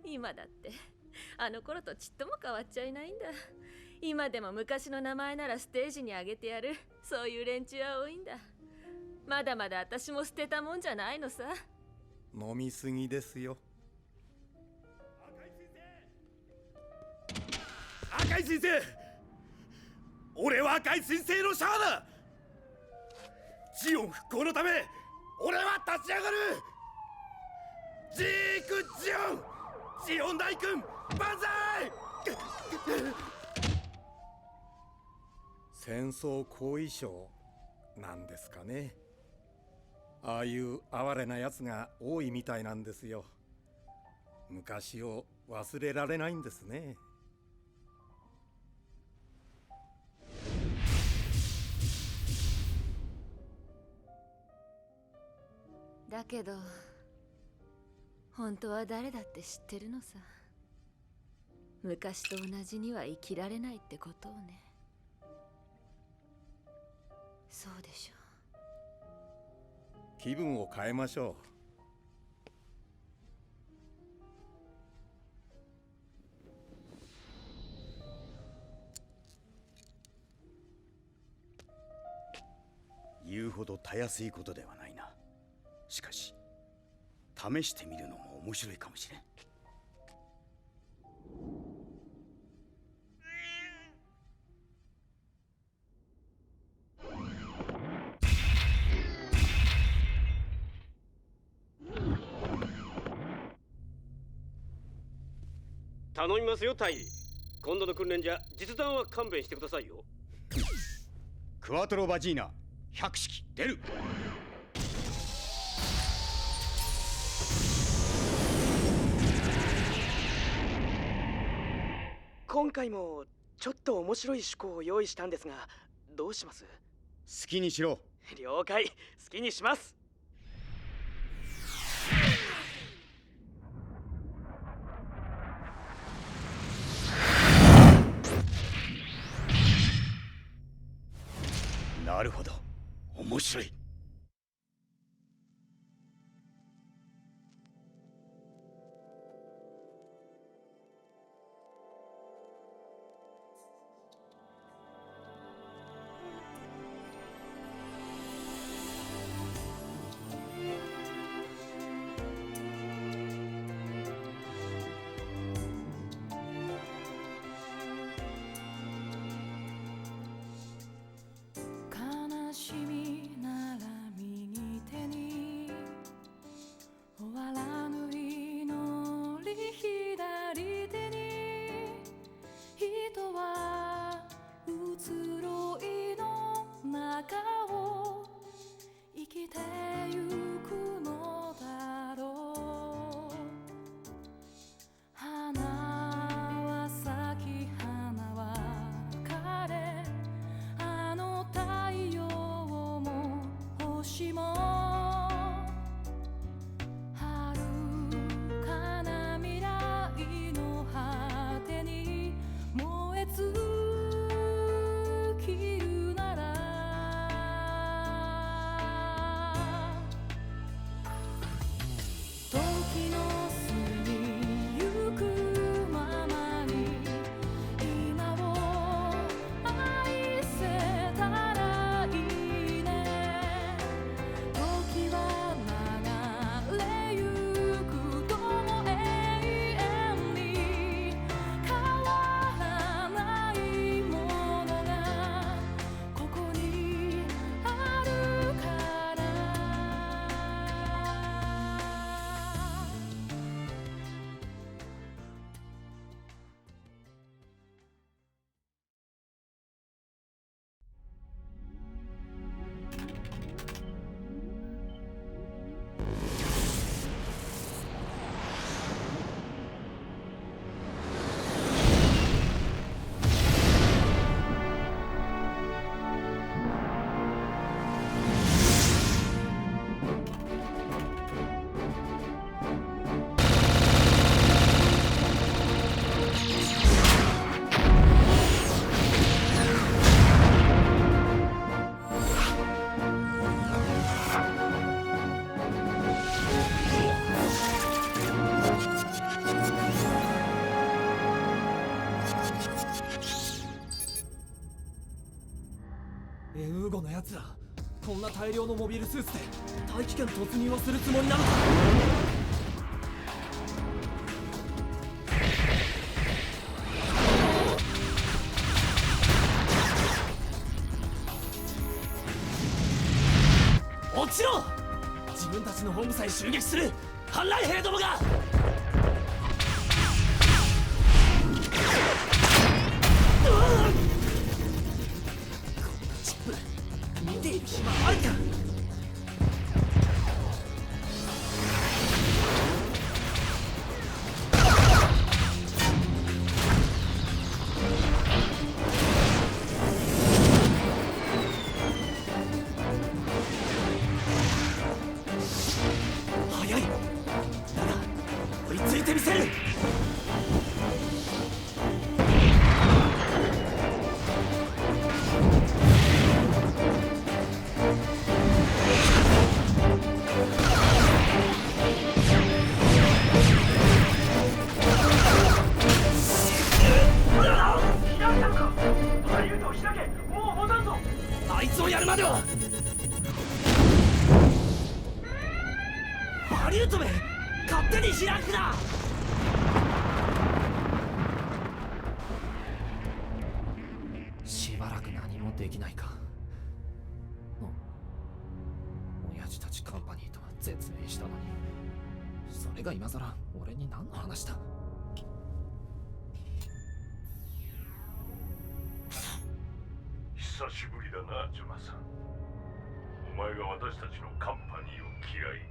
今だってあの頃とちっとも変わっちゃいないんだ。今でも昔の名前ならステージに上げてやる、そういう連中は多いんだ。まだまだ私も捨てたもんじゃないのさ。飲みすぎですよ。赤井先生、俺は赤井先生のシャアだ。ジオン復興のため俺は立ち上がる。ジークジオン、ジオン大君万歳。戦争後遺症なんですかね。ああいう哀れなやつが多いみたいなんですよ。昔を忘れられないんですね。だけど本当は誰だって知ってるのさ。昔と同じには生きられないってことをね。そうでしょ。気分を変えましょ言うほどたやすいことではないな。しかし試してみるのも面白いかもしれん。頼みますよタイリー。今度の訓練じゃ実弾は勘弁してくださいよ。クワトロバジーナ100式出る。今回もちょっと面白い趣向を用意したんですが、どうします？好きにしろ。了解、好きにします。なるほど、面白い。悲しみなら右手に終わらぬ祈り、左手に人は移ろいの中を生きてゆくのだろう。花は咲き花は枯れ、あの太陽も星も遥かな未来の果てに燃え尽きるなら、時の過ぎゆくままに今を愛せたらいいね。時は流れゆくとも永遠に変わらないものがここにあるから。エウーゴのやつら、こんな大量のモビルスーツで大気圏突入をするつもりなのか。落ちろ！自分たちの本部さえ襲撃する反乱兵どもが。見ている暇あるか。早い。だが追いついてみせる。あいつをやるまではミュートめ勝手に開くな。しばらく何もできないか。親父たちカンパニーとは絶命したのに、それが今更俺に何の話だ。久しぶりだな、ジョナサン。お前が私たちのカンパニーを嫌い、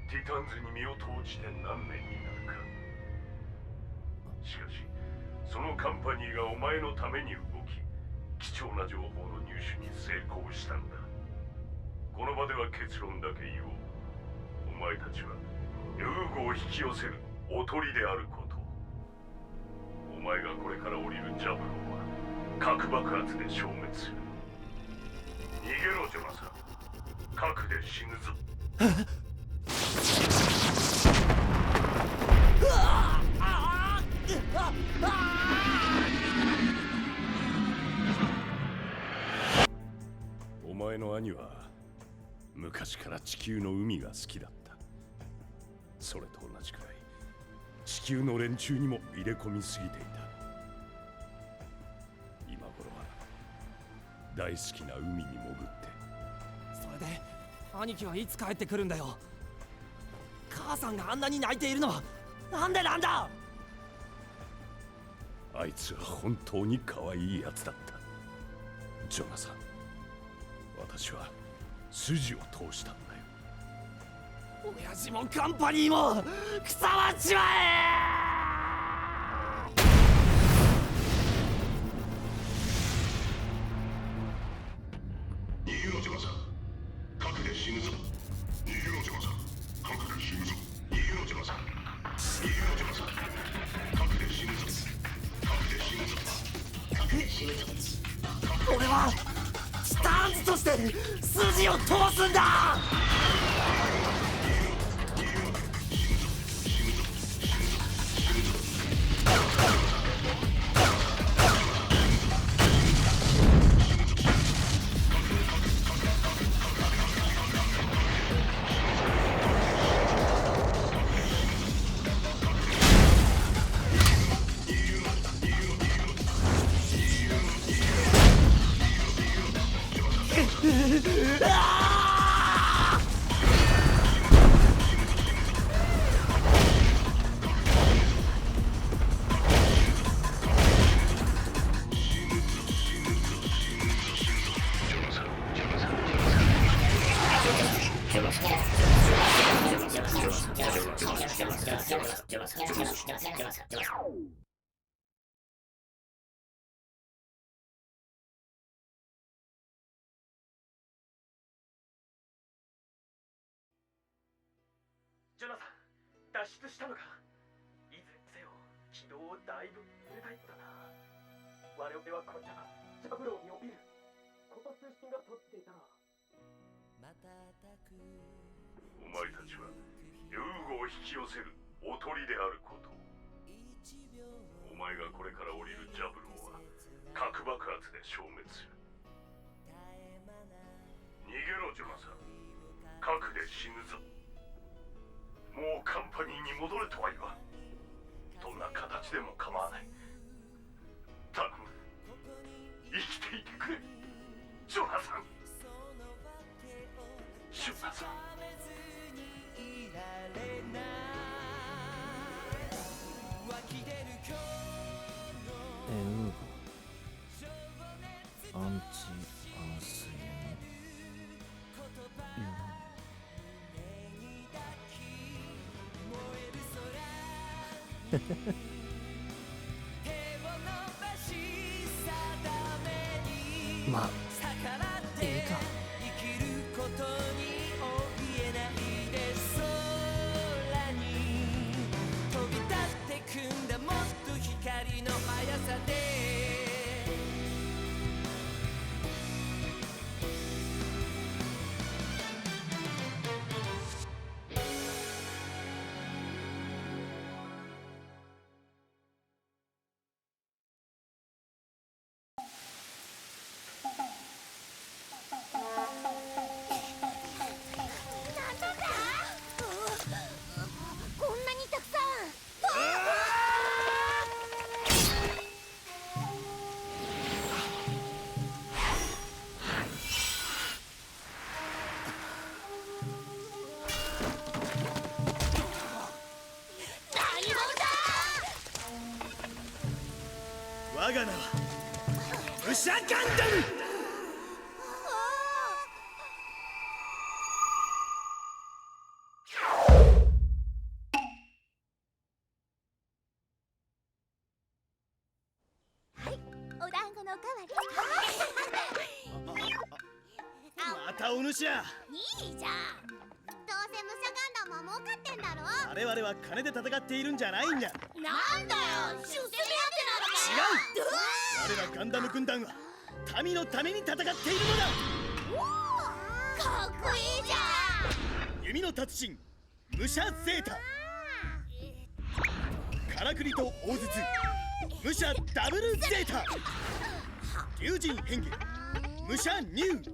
ティタンズに身を投じて何年になるか。しかし、そのカンパニーがお前のために動き、貴重な情報の入手に成功したんだ。この場では結論だけ言おう。お前たちはエウーゴを引き寄せるおとりであること。お前がこれから降りるジャブローは核爆発で消滅する。逃げろ、ジョナサン。核で死ぬぞ。お前の兄は昔から地球の海が好きだった。それと同じくらい地球の連中にも入れ込みすぎていた。今頃は大好きな海に潜って。それで兄貴はいつ帰ってくるんだよ。母さんがあんなに泣いているのはなんでなんだ。あいつは本当に可愛いやつだった。ジョナサン、私は筋を通したんだよ。親父もカンパニーも腐わっちまえ。逃げろ、ジョナサン。核で死ぬぞ。逃げろ、ジョナサン。核で死ぬぞ。逃げろ、ジョナサン。逃げろ、ジョナサン。核で死ぬぞ。核で死ぬぞ。核で死ぬぞ。俺はチターンズとして筋を通すんだ。ジョナサン、脱出したのか。いずれにせよ軌道をだいぶずれたいったな。我々はこれからジャブローに降りる。この通信が取っていたな。お前たちはエウーゴを引き寄せるおとりであること。お前がこれから降りるジャブローは核爆発で消滅する。逃げろ、ジョナサン。核で死ぬぞ。もうカンパニーに戻れとは言わん。どんな形でも構わない。頼む、生きていてくれ、ジョナサン。ジョナサン。エウーゴアンチアースまあええか。我が名は武者ガンダム。お団子のおかわり。またお主や。いいじゃん。どうせ武者ガンダムは儲かってんだろ。我々は金で戦っているんじゃないんだ。なんだよ、出世目当てなのか。違う。我らガンダム軍団は民のために戦っているのだ。かっこいいじゃん。弓の達人武者ゼータ、からくりと大筒武者ダブルゼータ、竜神変化武者ニュー、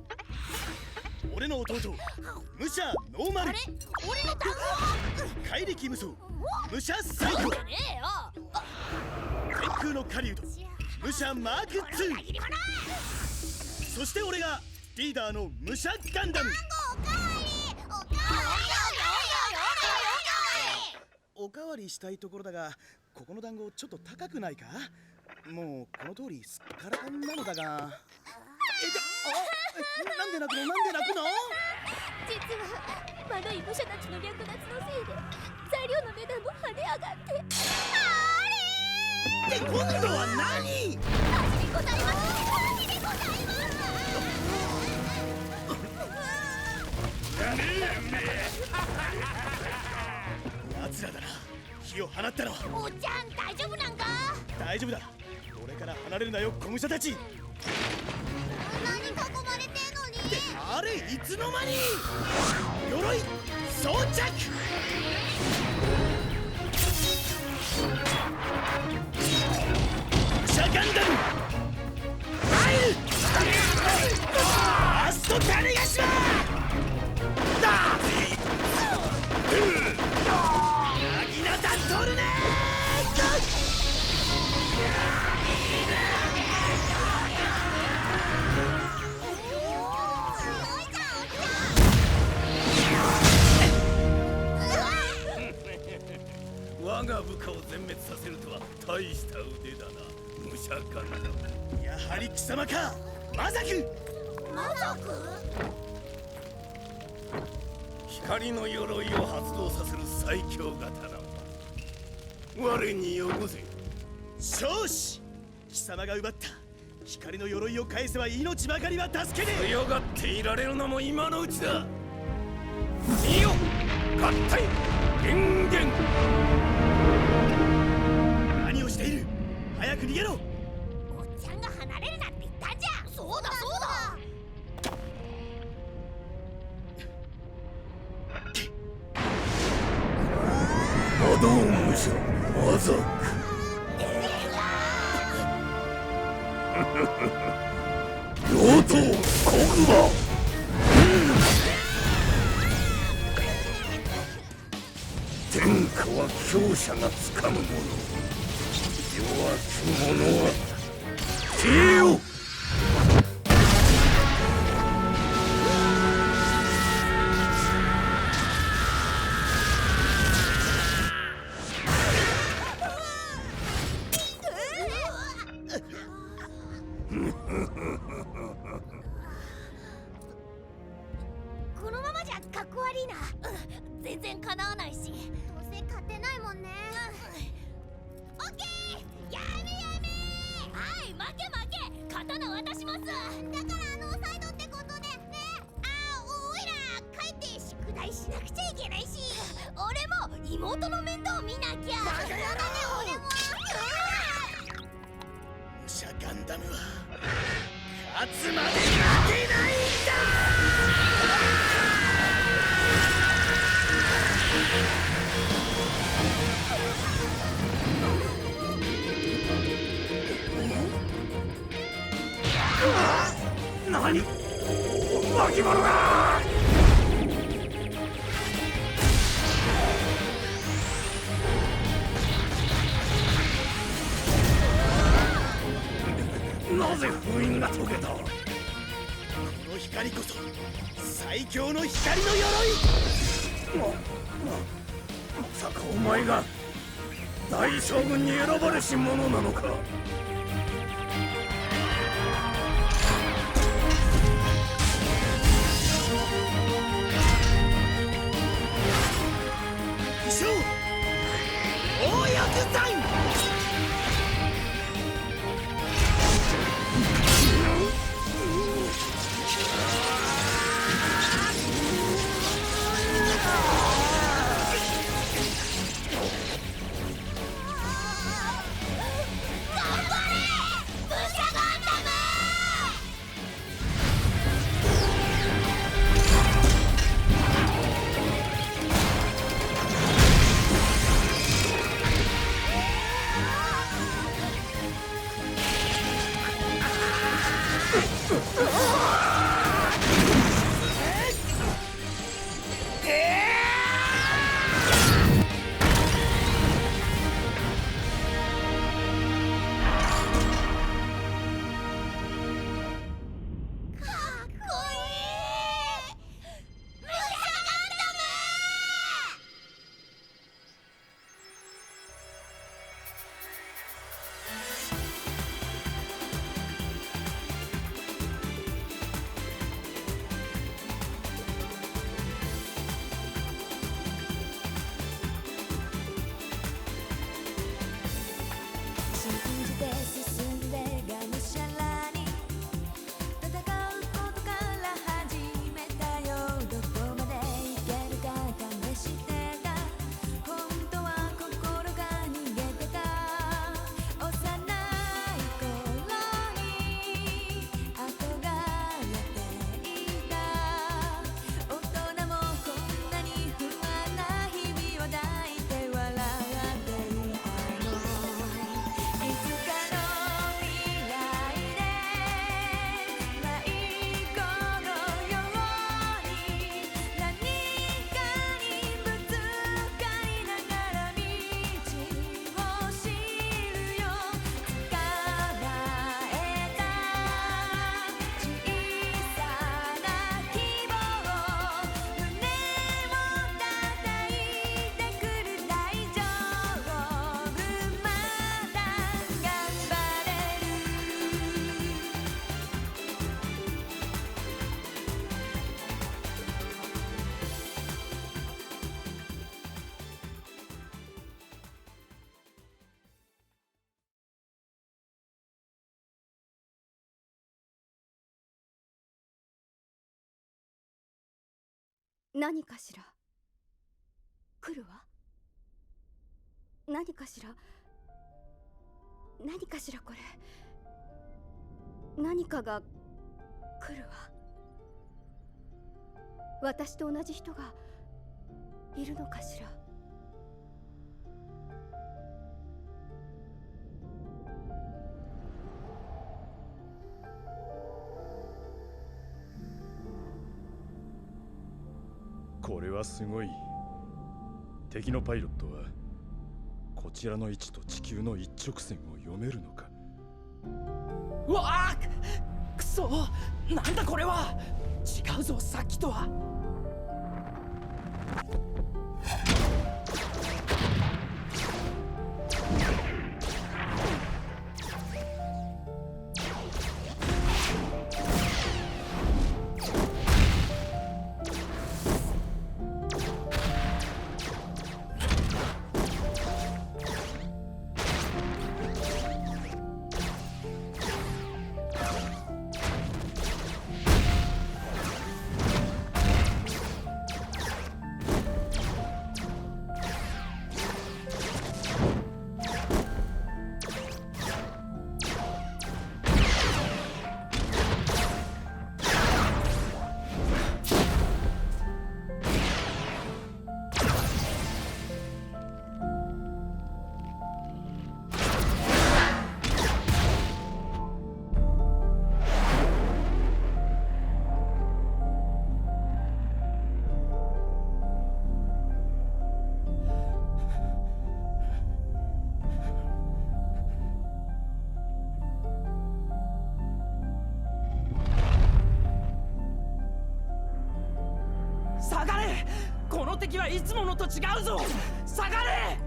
俺の弟武者ノーマル、俺の単語怪力無双武者サイコ、天空の狩人武者マーク2、そして俺がリーダーの武者ガンダム。おかわりしたいところだが、ここの団子ちょっと高くないか。もうこの通りすっからかんなのだが。なんで泣くの、なんで泣くの。実は悪い武者たちの略奪のせいで材料の値段も跳ね上がって。って今度は何。火事でございます。火事でございます。奴らだな、火を放ったの。おっちゃん大丈夫なんか。大丈夫だ、俺から離れるなよ小武者たち。何囲まれてんのに。あれいつの間に。鎧装着。武者ガンダム入る。ラスト種ヶ島だ。アギナタトルネ我が部下を全滅させるとは大した腕だな、武者ガンダム。やはり貴様か、マザク。マザク。光の鎧を発動させる最強型なのだ。我によこせ。少子、貴様が奪った光の鎧を返せば命ばかりは助けねえ。強がっていられるのも今のうちだ。見よ、合体変幻。何をしている。早く逃げろ。おっちゃんが離れるなって言ったんじゃん。そうだそうだ。魔導武者マザク。両刀国馬。天下は強者がつかむもの、弱き者は消えよ。このままじゃかっこ悪いな。全然叶わないし。どうせ勝てないもんね。オッケー、やめやめ。はい、負け負け。刀渡します。だからノーサイドってことでね。おいら帰って宿題しなくちゃいけないし、俺も妹の面倒見なきゃ。そうだね、俺も。武者ガンダムは勝つまで負けないんだ。何、巻物だ。なぜ封印が解けた。この光こそ最強の光の鎧。まさかお前が大将軍に選ばれし者なのか。さん。何かしら。来るわ。何かしら。何かしらこれ。何かが来るわ。私と同じ人がいるのかしら。これはすごい。敵のパイロットはこちらの位置と地球の一直線を読めるのか。うわあ、くそ、なんだこれは。違うぞ、さっきとは。下がれ。この敵はいつものと違うぞ。下がれ。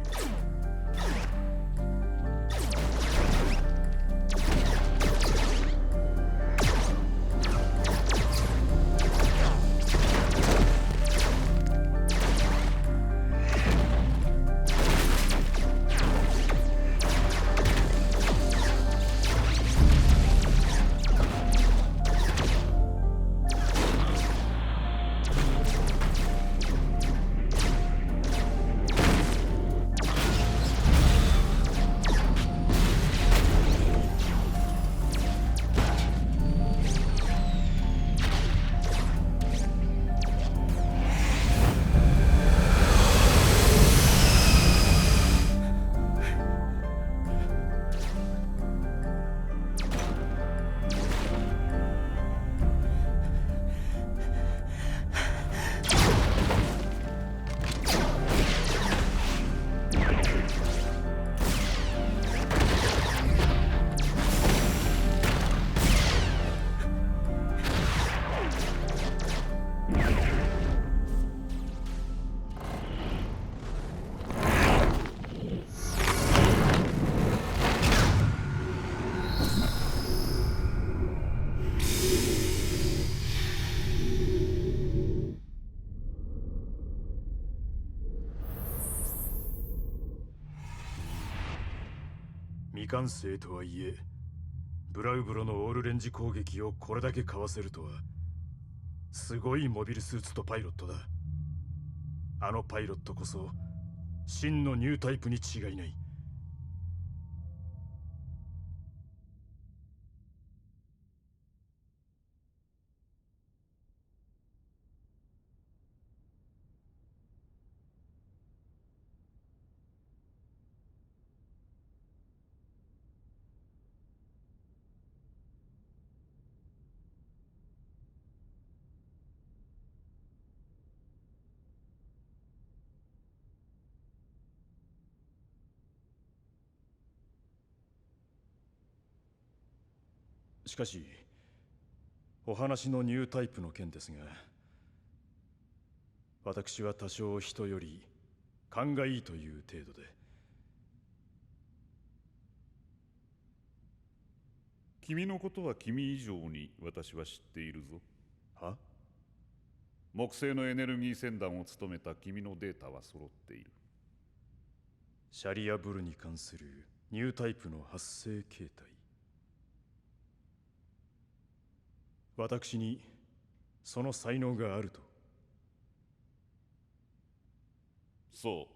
完成とはいえ、ブラウブロのオールレンジ攻撃をこれだけかわせるとは、すごいモビルスーツとパイロットだ。あのパイロットこそ真のニュータイプに違いない。しかし、お話のニュータイプの件ですが、私は多少人より勘がいいという程度で。君のことは君以上に私は知っているぞ。は？木星のエネルギー船団を務めた君のデータは揃っている。シャリアブルに関するニュータイプの発生形態。私にその才能があると。そう。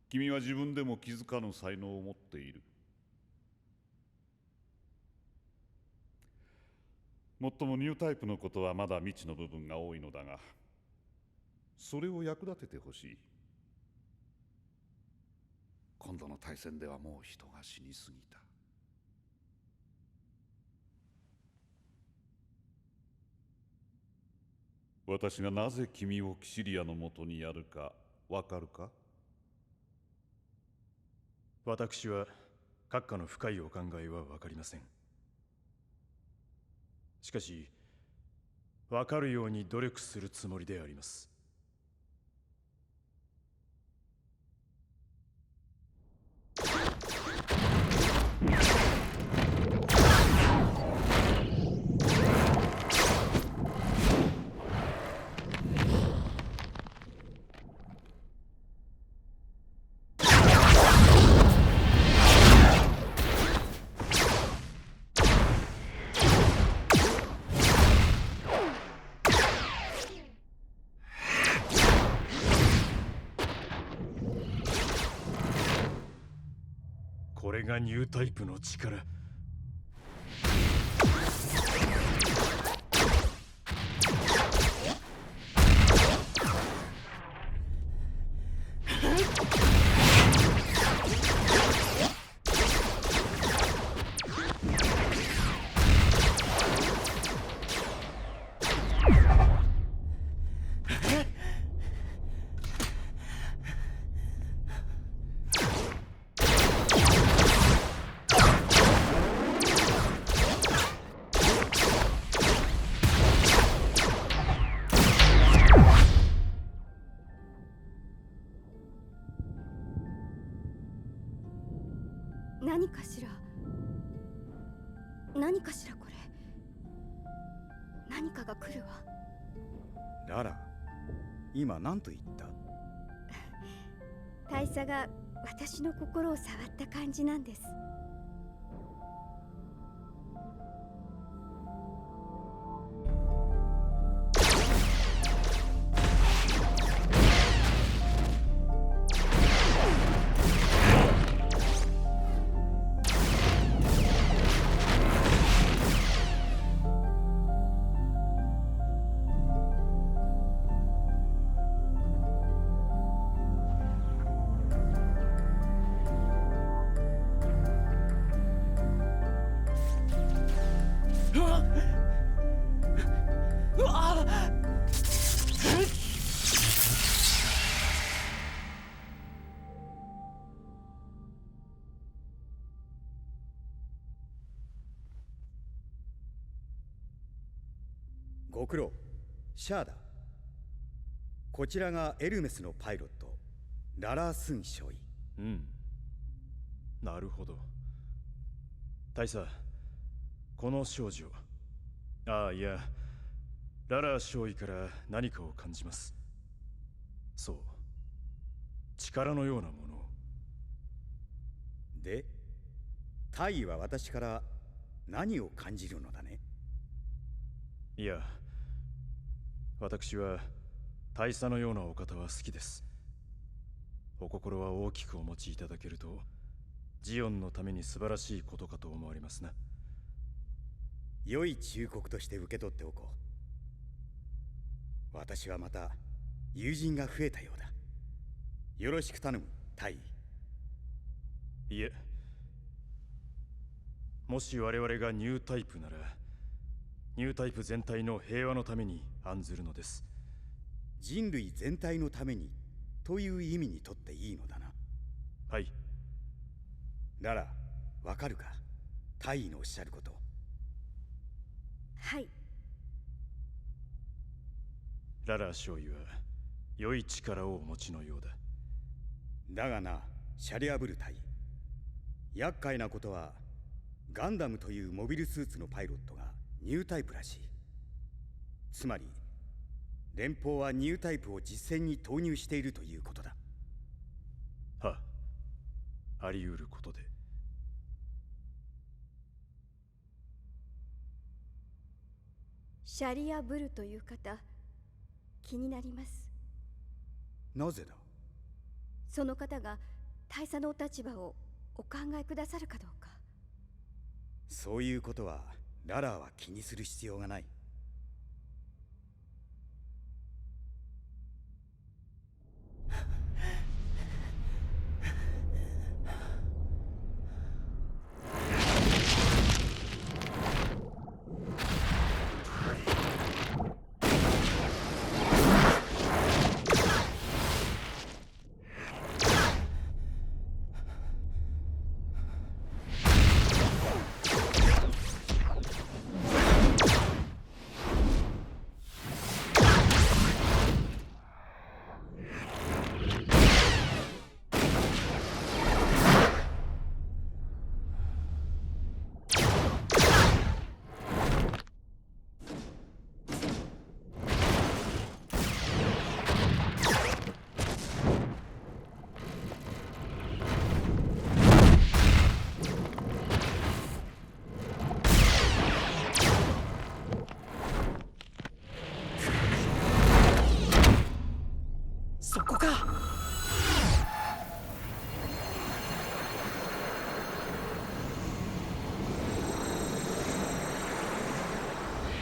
君は自分でも気づかぬ才能を持っている。もっともニュータイプのことはまだ未知の部分が多いのだが、それを役立ててほしい。今度の対戦ではもう人が死にすぎた。私がなぜ君をキシリアのもとにやるかわかるか？私は閣下の深いお考えはわかりません。しかし、わかるように努力するつもりであります。これがニュータイプの力。何かしら。何かしらこれ。何かが来るわ。ララ、今何と言った？大佐が私の心を触った感じなんです。ご苦労、シャアだ。こちらがエルメスのパイロット、ララースン少尉。うん。なるほど。大佐、この少女、いや、ララー少尉から何かを感じます。そう、力のようなものを。で、大尉は私から何を感じるのだね。いや、私は大佐のようなお方は好きです。お心は大きくお持ちいただけると、ジオンのために素晴らしいことかと思われますな。良い忠告として受け取っておこう。私はまた友人が増えたようだ。よろしく頼む、大尉。いえ、もし我々がニュータイプなら、ニュータイプ全体の平和のために案ずるのです。人類全体のためにという意味にとっていいのだな。はい。なら、わかるか、大尉のおっしゃること。はい。ララ少尉は良い力をお持ちのようだ。だがな、シャリアブル大尉。厄介なことは、ガンダムというモビルスーツのパイロットがニュータイプらしい。つまり、連邦はニュータイプを実戦に投入しているということだ。はあ、あり得ることで。シャリア・ブルという方、気になります。なぜだ。その方が大佐のお立場をお考えくださるかどうか。そういうことはララーは気にする必要がない。そこか。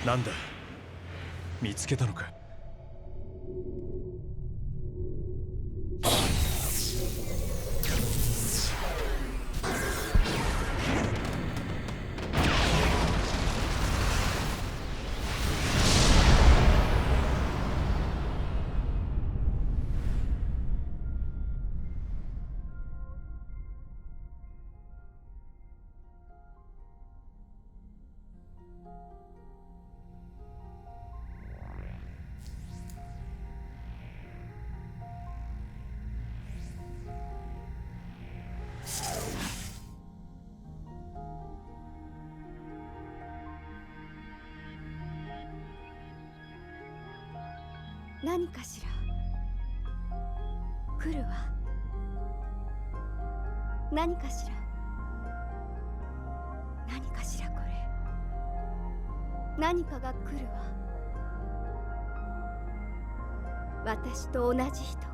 なんだ、見つけたのか。何かしら。来るわ。何かしら。何かしらこれ。何かが来るわ。私と同じ人が。